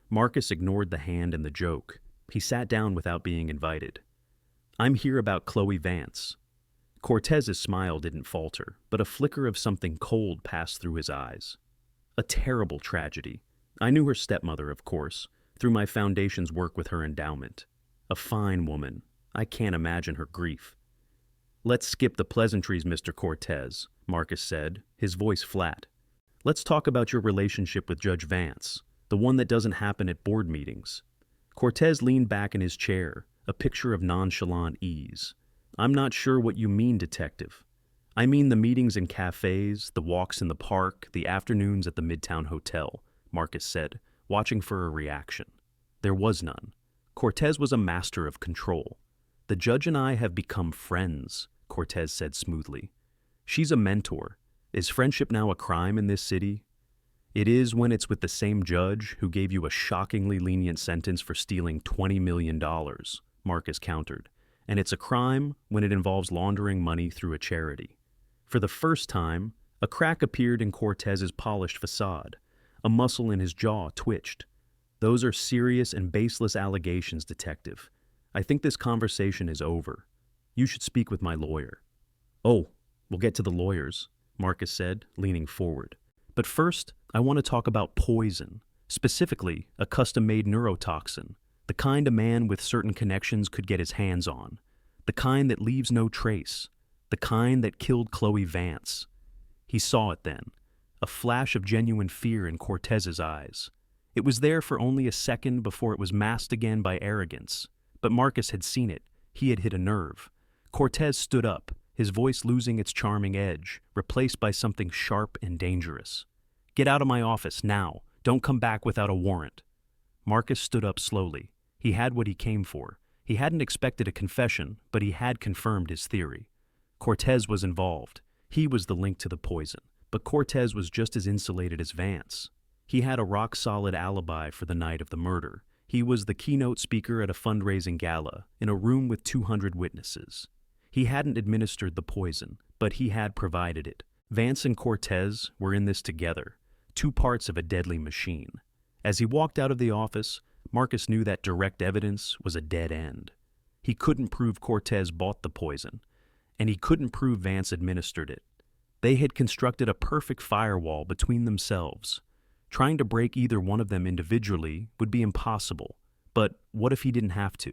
Marcus ignored the hand and the joke. He sat down without being invited. "I'm here about Chloe Vance." Cortez's smile didn't falter, but a flicker of something cold passed through his eyes. "A terrible tragedy. I knew her stepmother, of course, through my foundation's work with her endowment. A fine woman. I can't imagine her grief." "Let's skip the pleasantries, Mr. Cortez," Marcus said, his voice flat. "Let's talk about your relationship with Judge Vance, the one that doesn't happen at board meetings." Cortez leaned back in his chair, a picture of nonchalant ease. "I'm not sure what you mean, Detective. I mean the meetings in cafes, the walks in the park, the afternoons at the Midtown Hotel," Marcus said, watching for a reaction. There was none. Cortez was a master of control. "The judge and I have become friends," Cortez said smoothly. "She's a mentor. Is friendship now a crime in this city?" "It is when it's with the same judge who gave you a shockingly lenient sentence for stealing $20 million, Marcus countered. "And it's a crime when it involves laundering money through a charity." For the first time, a crack appeared in Cortez's polished facade. A muscle in his jaw twitched. "Those are serious and baseless allegations, Detective. I think this conversation is over. You should speak with my lawyer." "Oh, we'll get to the lawyers," Marcus said, leaning forward. "But first, I want to talk about poison, specifically a custom-made neurotoxin, the kind a man with certain connections could get his hands on, the kind that leaves no trace, the kind that killed Chloe Vance." He saw it then, a flash of genuine fear in Cortez's eyes. It was there for only a second before it was masked again by arrogance. But Marcus had seen it. He had hit a nerve. Cortez stood up, his voice losing its charming edge, replaced by something sharp and dangerous. "Get out of my office, now. Don't come back without a warrant." Marcus stood up slowly. He had what he came for. He hadn't expected a confession, but he had confirmed his theory. Cortez was involved. He was the link to the poison. But Cortez was just as insulated as Vance. He had a rock-solid alibi for the night of the murder. He was the keynote speaker at a fundraising gala, in a room with 200 witnesses. He hadn't administered the poison, but he had provided it. Vance and Cortez were in this together, two parts of a deadly machine. As he walked out of the office, Marcus knew that direct evidence was a dead end. He couldn't prove Cortez bought the poison, and he couldn't prove Vance administered it. They had constructed a perfect firewall between themselves. Trying to break either one of them individually would be impossible, but what if he didn't have to?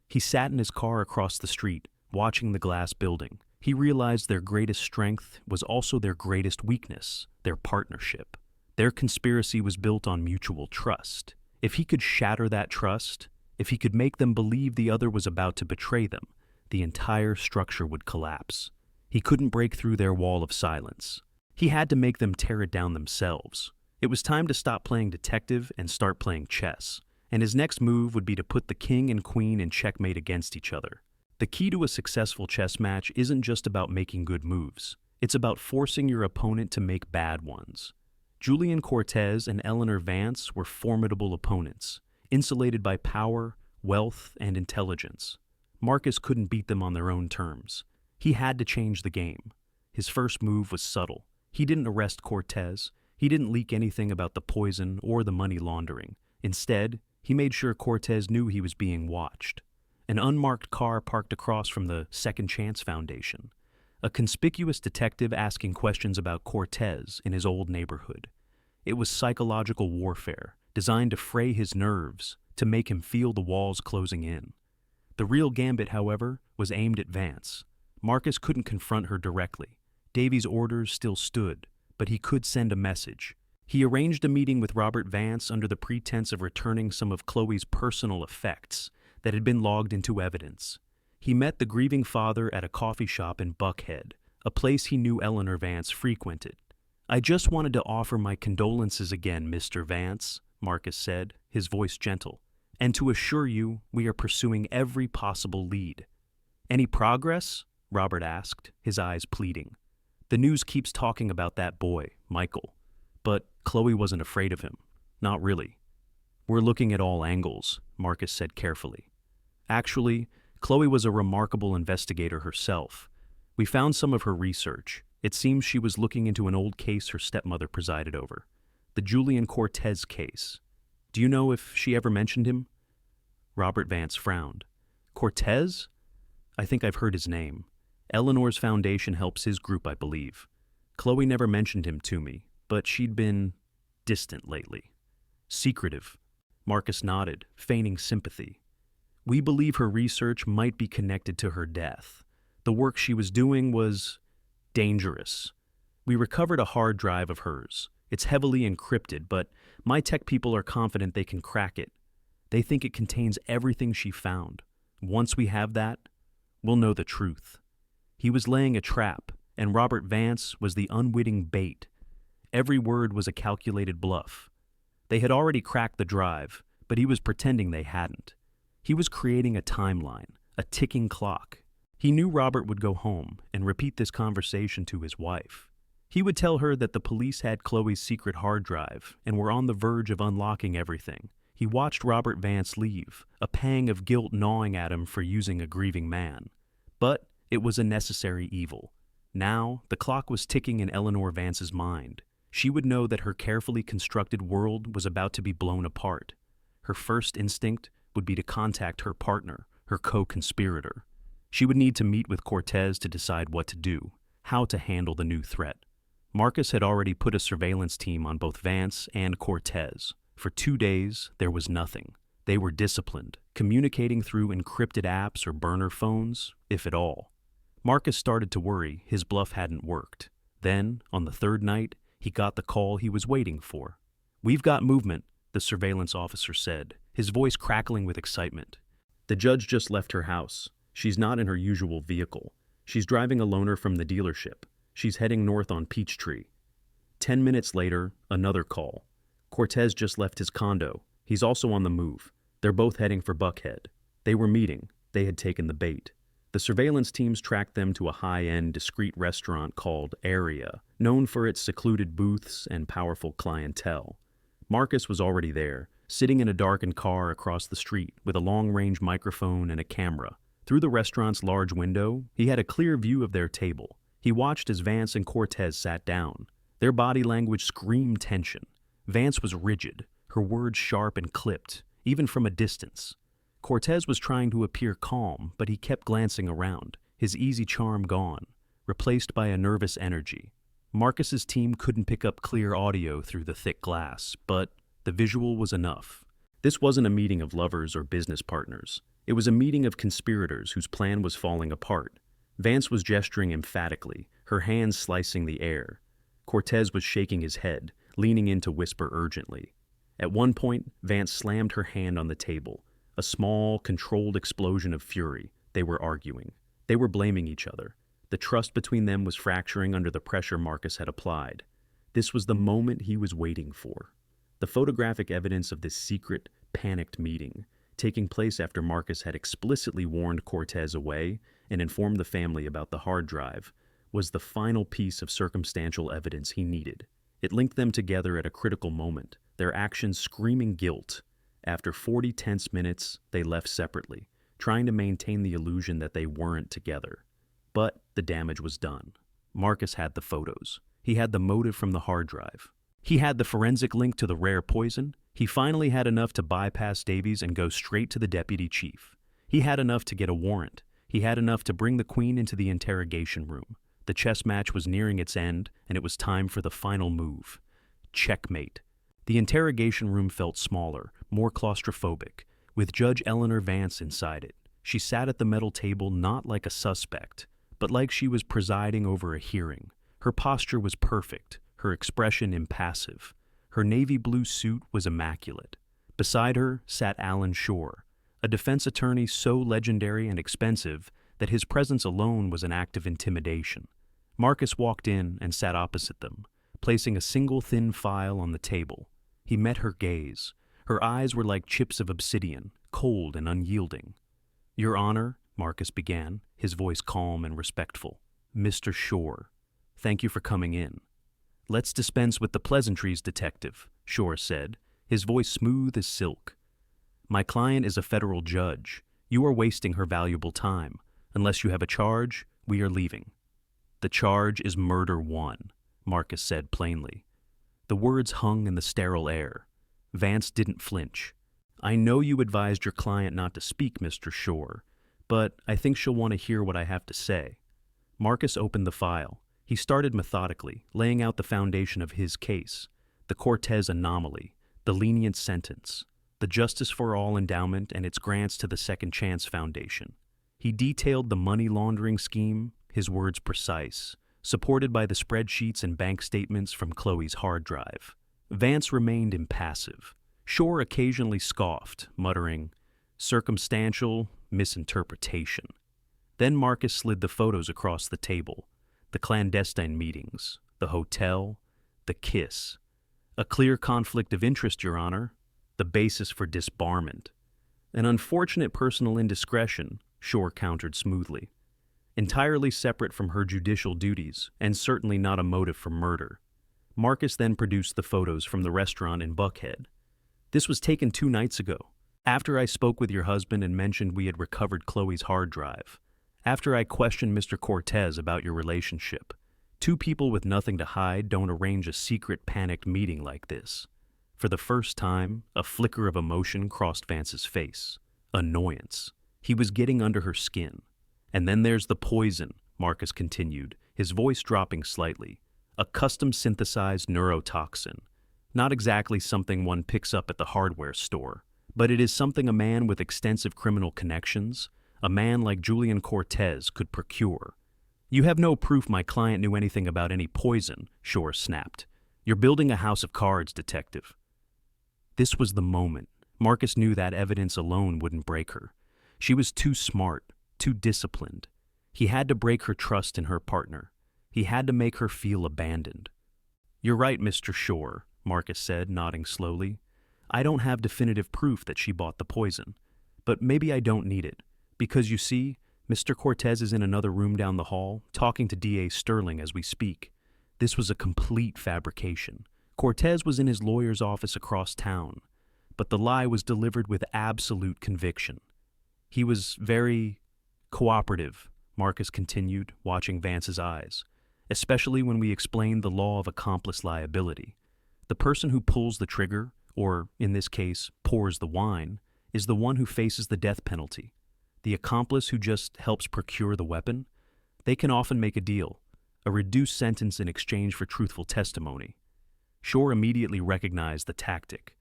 He sat in his car across the street, watching the glass building. He realized their greatest strength was also their greatest weakness, their partnership. Their conspiracy was built on mutual trust. If he could shatter that trust, if he could make them believe the other was about to betray them, the entire structure would collapse. He couldn't break through their wall of silence. He had to make them tear it down themselves. It was time to stop playing detective and start playing chess, and his next move would be to put the king and queen in checkmate against each other. The key to a successful chess match isn't just about making good moves. It's about forcing your opponent to make bad ones. Julian Cortez and Eleanor Vance were formidable opponents, insulated by power, wealth, and intelligence. Marcus couldn't beat them on their own terms. He had to change the game. His first move was subtle. He didn't arrest Cortez. He didn't leak anything about the poison or the money laundering. Instead, he made sure Cortez knew he was being watched. An unmarked car parked across from the Second Chance Foundation. A conspicuous detective asking questions about Cortez in his old neighborhood. It was psychological warfare, designed to fray his nerves, to make him feel the walls closing in. The real gambit, however, was aimed at Vance. Marcus couldn't confront her directly. Davy's orders still stood, but he could send a message. He arranged a meeting with Robert Vance under the pretense of returning some of Chloe's personal effects that had been logged into evidence. He met the grieving father at a coffee shop in Buckhead, a place he knew Eleanor Vance frequented. "I just wanted to offer my condolences again, Mr. Vance," Marcus said, his voice gentle, "and to assure you we are pursuing every possible lead." "Any progress?" Robert asked, his eyes pleading. "The news keeps talking about that boy, Michael. But Chloe wasn't afraid of him. Not really." "We're looking at all angles," Marcus said carefully. "Actually, Chloe was a remarkable investigator herself. We found some of her research. It seems she was looking into an old case her stepmother presided over. The Julian Cortez case. Do you know if she ever mentioned him?" Robert Vance frowned. "Cortez? I think I've heard his name. Eleanor's foundation helps his group, I believe. Chloe never mentioned him to me, but she'd been distant lately. Secretive." Marcus nodded, feigning sympathy. "We believe her research might be connected to her death. The work she was doing was dangerous. We recovered a hard drive of hers. It's heavily encrypted, but my tech people are confident they can crack it. They think it contains everything she found. Once we have that, we'll know the truth." He was laying a trap, and Robert Vance was the unwitting bait. Every word was a calculated bluff. They had already cracked the drive, but he was pretending they hadn't. He was creating a timeline, a ticking clock. He knew Robert would go home and repeat this conversation to his wife. He would tell her that the police had Chloe's secret hard drive and were on the verge of unlocking everything. He watched Robert Vance leave, a pang of guilt gnawing at him for using a grieving man. But it was a necessary evil. Now, the clock was ticking in Eleanor Vance's mind. She would know that her carefully constructed world was about to be blown apart. Her first instinct would be to contact her partner, her co-conspirator. She would need to meet with Cortez to decide what to do, how to handle the new threat. Marcus had already put a surveillance team on both Vance and Cortez. For 2 days, there was nothing. They were disciplined, communicating through encrypted apps or burner phones, if at all. Marcus started to worry his bluff hadn't worked. Then, on the third night, he got the call he was waiting for. "We've got movement," the surveillance officer said, his voice crackling with excitement. "The judge just left her house. She's not in her usual vehicle. She's driving a loaner from the dealership. She's heading north on Peachtree." 10 minutes later, another call. "Cortez just left his condo. He's also on the move. They're both heading for Buckhead." They were meeting. They had taken the bait. The surveillance teams tracked them to a high-end, discreet restaurant called Area, known for its secluded booths and powerful clientele. Marcus was already there, sitting in a darkened car across the street with a long-range microphone and a camera. Through the restaurant's large window, he had a clear view of their table. He watched as Vance and Cortez sat down. Their body language screamed tension. Vance was rigid, her words sharp and clipped, even from a distance. Cortez was trying to appear calm, but he kept glancing around, his easy charm gone, replaced by a nervous energy. Marcus's team couldn't pick up clear audio through the thick glass, but the visual was enough. This wasn't a meeting of lovers or business partners. It was a meeting of conspirators whose plan was falling apart. Vance was gesturing emphatically, her hands slicing the air. Cortez was shaking his head, leaning in to whisper urgently. At one point, Vance slammed her hand on the table. A small, controlled explosion of fury. They were arguing. They were blaming each other. The trust between them was fracturing under the pressure Marcus had applied. This was the moment he was waiting for. The photographic evidence of this secret, panicked meeting, taking place after Marcus had explicitly warned Cortez away and informed the family about the hard drive, was the final piece of circumstantial evidence he needed. It linked them together at a critical moment, their actions screaming guilt. After 40 tense minutes, they left separately, trying to maintain the illusion that they weren't together. But the damage was done. Marcus had the photos. He had the motive from the hard drive. He had the forensic link to the rare poison. He finally had enough to bypass Davies and go straight to the deputy chief. He had enough to get a warrant. He had enough to bring the Queen into the interrogation room. The chess match was nearing its end, and it was time for the final move. Checkmate. The interrogation room felt smaller, more claustrophobic, with Judge Eleanor Vance inside it. She sat at the metal table not like a suspect, but like she was presiding over a hearing. Her posture was perfect, her expression impassive. Her navy blue suit was immaculate. Beside her sat Alan Shore, a defense attorney so legendary and expensive that his presence alone was an act of intimidation. Marcus walked in and sat opposite them, placing a single thin file on the table. He met her gaze. Her eyes were like chips of obsidian, cold and unyielding. "Your Honor," Marcus began, his voice calm and respectful. "Mr. Shore, thank you for coming in." "Let's dispense with the pleasantries, Detective," Shore said, his voice smooth as silk. "My client is a federal judge. You are wasting her valuable time. Unless you have a charge, we are leaving." "The charge is murder one," Marcus said plainly. The words hung in the sterile air. Vance didn't flinch. "I know you advised your client not to speak, Mr. Shore, but I think she'll want to hear what I have to say." Marcus opened the file. He started methodically, laying out the foundation of his case, the Cortez anomaly, the lenient sentence, the Justice for All endowment and its grants to the Second Chance Foundation. He detailed the money laundering scheme, his words precise, supported by the spreadsheets and bank statements from Chloe's hard drive. Vance remained impassive. Shore occasionally scoffed, muttering, "Circumstantial misinterpretation." Then Marcus slid the photos across the table. The clandestine meetings, the hotel, the kiss. "A clear conflict of interest, Your Honor. The basis for disbarment." "An unfortunate personal indiscretion," Shore countered smoothly. "Entirely separate from her judicial duties, and certainly not a motive for murder." Marcus then produced the photos from the restaurant in Buckhead. "This was taken 2 nights ago, after I spoke with your husband and mentioned we had recovered Chloe's hard drive. After I questioned Mr. Cortez about your relationship. 2 people with nothing to hide don't arrange a secret, panicked meeting like this." For the first time, a flicker of emotion crossed Vance's face. Annoyance. He was getting under her skin. "And then there's the poison," Marcus continued, his voice dropping slightly. "A custom-synthesized neurotoxin. Not exactly something one picks up at the hardware store, but it is something a man with extensive criminal connections, a man like Julian Cortez, could procure." "You have no proof my client knew anything about any poison," Shore snapped. "You're building a house of cards, Detective." This was the moment. Marcus knew that evidence alone wouldn't break her. She was too smart, too disciplined. He had to break her trust in her partner. He had to make her feel abandoned. "You're right, Mr. Shore," Marcus said, nodding slowly. "I don't have definitive proof that she bought the poison. But maybe I don't need it. Because you see, Mr. Cortez is in another room down the hall, talking to D.A. Sterling as we speak. This was a complete fabrication. Cortez was in his lawyer's office across town, but the lie was delivered with absolute conviction. He was very cooperative," Marcus continued, watching Vance's eyes, "especially when we explained the law of accomplice liability. The person who pulls the trigger, or, in this case, pours the wine, is the one who faces the death penalty. The accomplice who just helps procure the weapon, they can often make a deal, a reduced sentence in exchange for truthful testimony." Shore immediately recognized the tactic.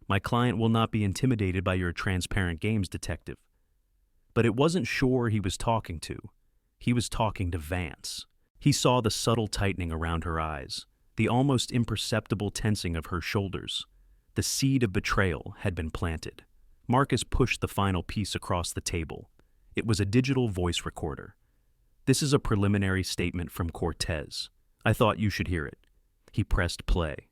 "My client will not be intimidated by your transparent games, Detective." But it wasn't Shore he was talking to. He was talking to Vance. He saw the subtle tightening around her eyes, the almost imperceptible tensing of her shoulders. The seed of betrayal had been planted. Marcus pushed the final piece across the table. It was a digital voice recorder. "This is a preliminary statement from Cortez. I thought you should hear it." He pressed play.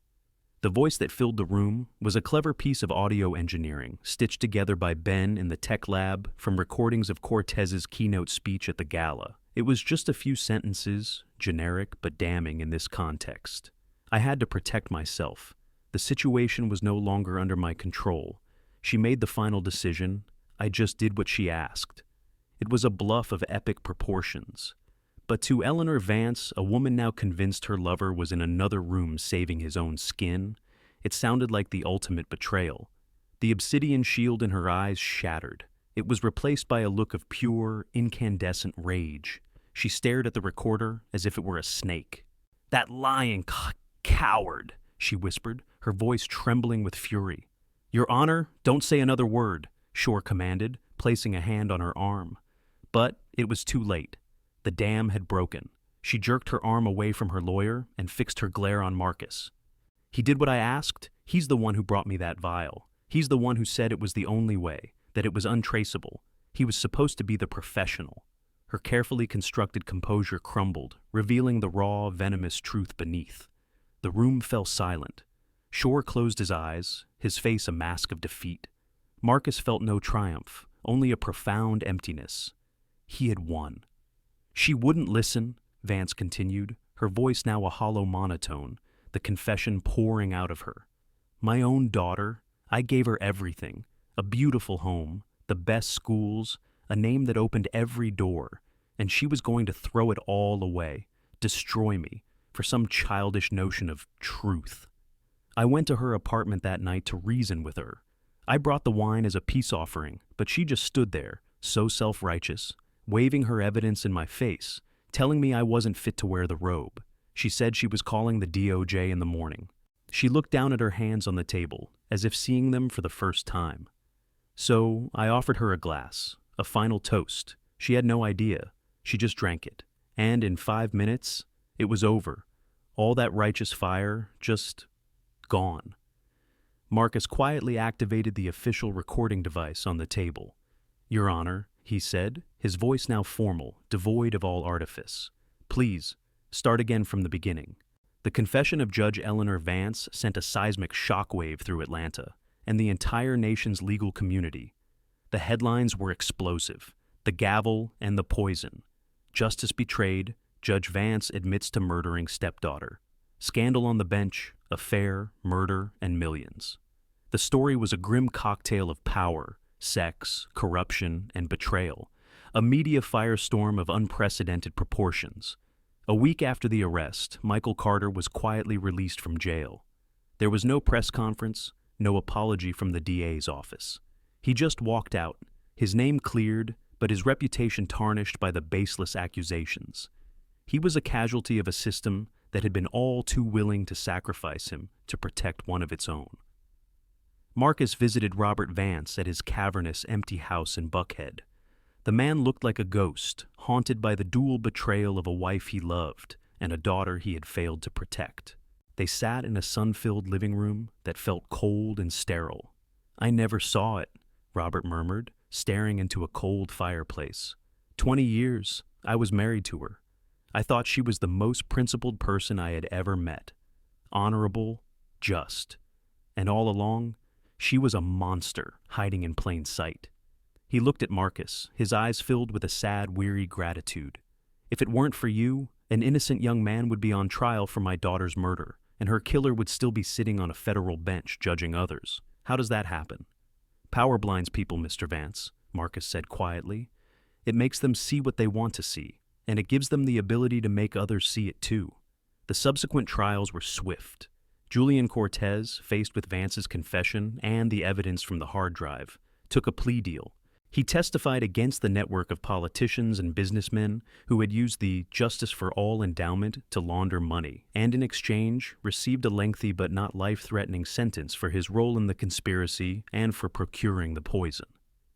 The voice that filled the room was a clever piece of audio engineering, stitched together by Ben in the tech lab from recordings of Cortez's keynote speech at the gala. It was just a few sentences, generic but damning in this context. "I had to protect myself. The situation was no longer under my control. She made the final decision. I just did what she asked. It was a bluff of epic proportions. But to Eleanor Vance, a woman now convinced her lover was in another room saving his own skin, it sounded like the ultimate betrayal. The obsidian shield in her eyes shattered. It was replaced by a look of pure, incandescent rage. She stared at the recorder as if it were a snake. "That lying coward," she whispered, her voice trembling with fury. "Your Honor, don't say another word," Shore commanded, placing a hand on her arm. But it was too late. The dam had broken. She jerked her arm away from her lawyer and fixed her glare on Marcus. "He did what I asked. He's the one who brought me that vial. He's the one who said it was the only way, that it was untraceable. He was supposed to be the professional." Her carefully constructed composure crumbled, revealing the raw, venomous truth beneath. The room fell silent. Shore closed his eyes, his face a mask of defeat. Marcus felt no triumph, only a profound emptiness. He had won. "She wouldn't listen," Vance continued, her voice now a hollow monotone, the confession pouring out of her. "My own daughter, I gave her everything, a beautiful home, the best schools, a name that opened every door, and she was going to throw it all away, destroy me, for some childish notion of truth. I went to her apartment that night to reason with her. I brought the wine as a peace offering, but she just stood there, so self-righteous, waving her evidence in my face, telling me I wasn't fit to wear the robe. She said she was calling the DOJ in the morning. She looked down at her hands on the table, as if seeing them for the first time. So I offered her a glass, a final toast. She had no idea. She just drank it. And in 5 minutes, it was over. All that righteous fire, just gone. Marcus quietly activated the official recording device on the table. "Your Honor," he said, his voice now formal, devoid of all artifice. "Please, start again from the beginning." The confession of Judge Eleanor Vance sent a seismic shockwave through Atlanta and the entire nation's legal community. The headlines were explosive. The gavel and the poison. Justice betrayed. Judge Vance admits to murdering stepdaughter. Scandal on the bench, affair, murder, and millions. The story was a grim cocktail of power, sex, corruption, and betrayal. A media firestorm of unprecedented proportions. A week after the arrest, Michael Carter was quietly released from jail. There was no press conference, no apology from the DA's office. He just walked out, his name cleared, but his reputation tarnished by the baseless accusations. He was a casualty of a system that had been all too willing to sacrifice him to protect one of its own. Marcus visited Robert Vance at his cavernous, empty house in Buckhead. The man looked like a ghost, haunted by the dual betrayal of a wife he loved and a daughter he had failed to protect. They sat in a sun-filled living room that felt cold and sterile. "I never saw it," Robert murmured, staring into a cold fireplace. 20 years, I was married to her. I thought she was the most principled person I had ever met. Honorable, just. And all along, she was a monster hiding in plain sight. He looked at Marcus, his eyes filled with a sad, weary gratitude. "If it weren't for you, an innocent young man would be on trial for my daughter's murder, and her killer would still be sitting on a federal bench judging others. How does that happen?" "Power blinds people, Mr. Vance," Marcus said quietly. "It makes them see what they want to see, and it gives them the ability to make others see it too." The subsequent trials were swift. Julian Cortez, faced with Vance's confession and the evidence from the hard drive, took a plea deal. He testified against the network of politicians and businessmen who had used the Justice for All endowment to launder money, and in exchange received a lengthy but not life-threatening sentence for his role in the conspiracy and for procuring the poison.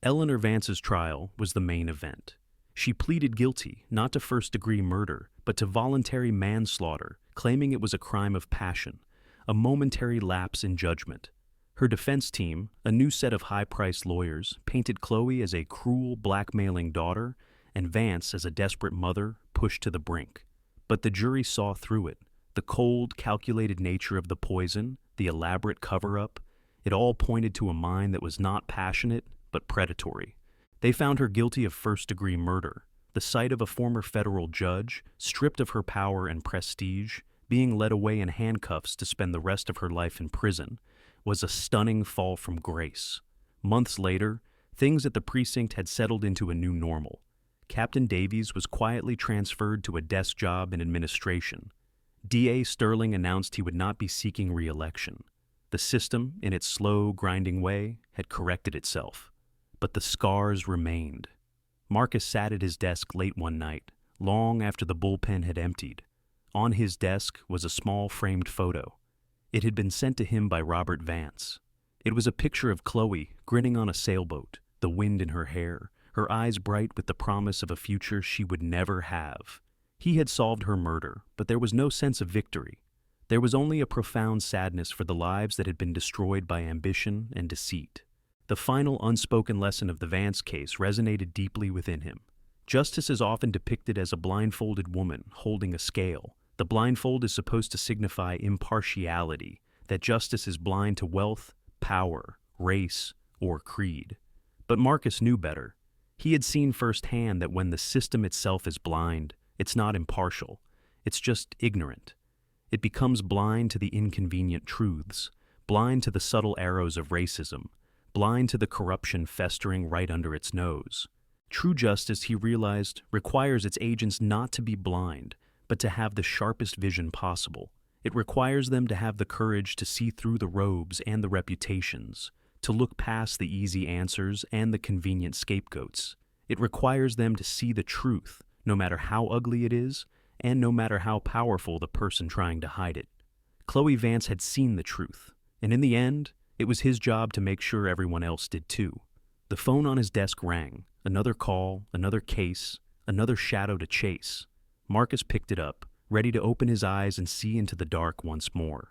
Eleanor Vance's trial was the main event. She pleaded guilty not to first-degree murder, but to voluntary manslaughter, claiming it was a crime of passion, a momentary lapse in judgment. Her defense team, a new set of high-priced lawyers, painted Chloe as a cruel, blackmailing daughter and Vance as a desperate mother pushed to the brink. But the jury saw through it. The cold, calculated nature of the poison, the elaborate cover-up, it all pointed to a mind that was not passionate, but predatory. They found her guilty of first-degree murder. The sight of a former federal judge, stripped of her power and prestige, being led away in handcuffs to spend the rest of her life in prison, was a stunning fall from grace. Months later, Things at the precinct had settled into a new normal. Captain Davies was quietly transferred to a desk job in administration. D.A. Sterling announced he would not be seeking re-election. The system, in its slow, grinding way, had corrected itself. But the scars remained. Marcus sat at his desk late one night, long after the bullpen had emptied. On his desk was a small framed photo. It had been sent to him by Robert Vance. It was a picture of Chloe grinning on a sailboat, the wind in her hair, her eyes bright with the promise of a future she would never have. He had solved her murder, but there was no sense of victory. There was only a profound sadness for the lives that had been destroyed by ambition and deceit. The final unspoken lesson of the Vance case resonated deeply within him. Justice is often depicted as a blindfolded woman holding a scale. The blindfold is supposed to signify impartiality, that justice is blind to wealth, power, race, or creed. But Marcus knew better. He had seen firsthand that when the system itself is blind, it's not impartial. It's just ignorant. It becomes blind to the inconvenient truths, blind to the subtle arrows of racism, blind to the corruption festering right under its nose. True justice, he realized, requires its agents not to be blind, but to have the sharpest vision possible. It requires them to have the courage to see through the robes and the reputations, to look past the easy answers and the convenient scapegoats. It requires them to see the truth, no matter how ugly it is, and no matter how powerful the person trying to hide it. Chloe Vance had seen the truth, and in the end, it was his job to make sure everyone else did too. The phone on his desk rang. Another call, another case, another shadow to chase. Marcus picked it up, ready to open his eyes and see into the dark once more.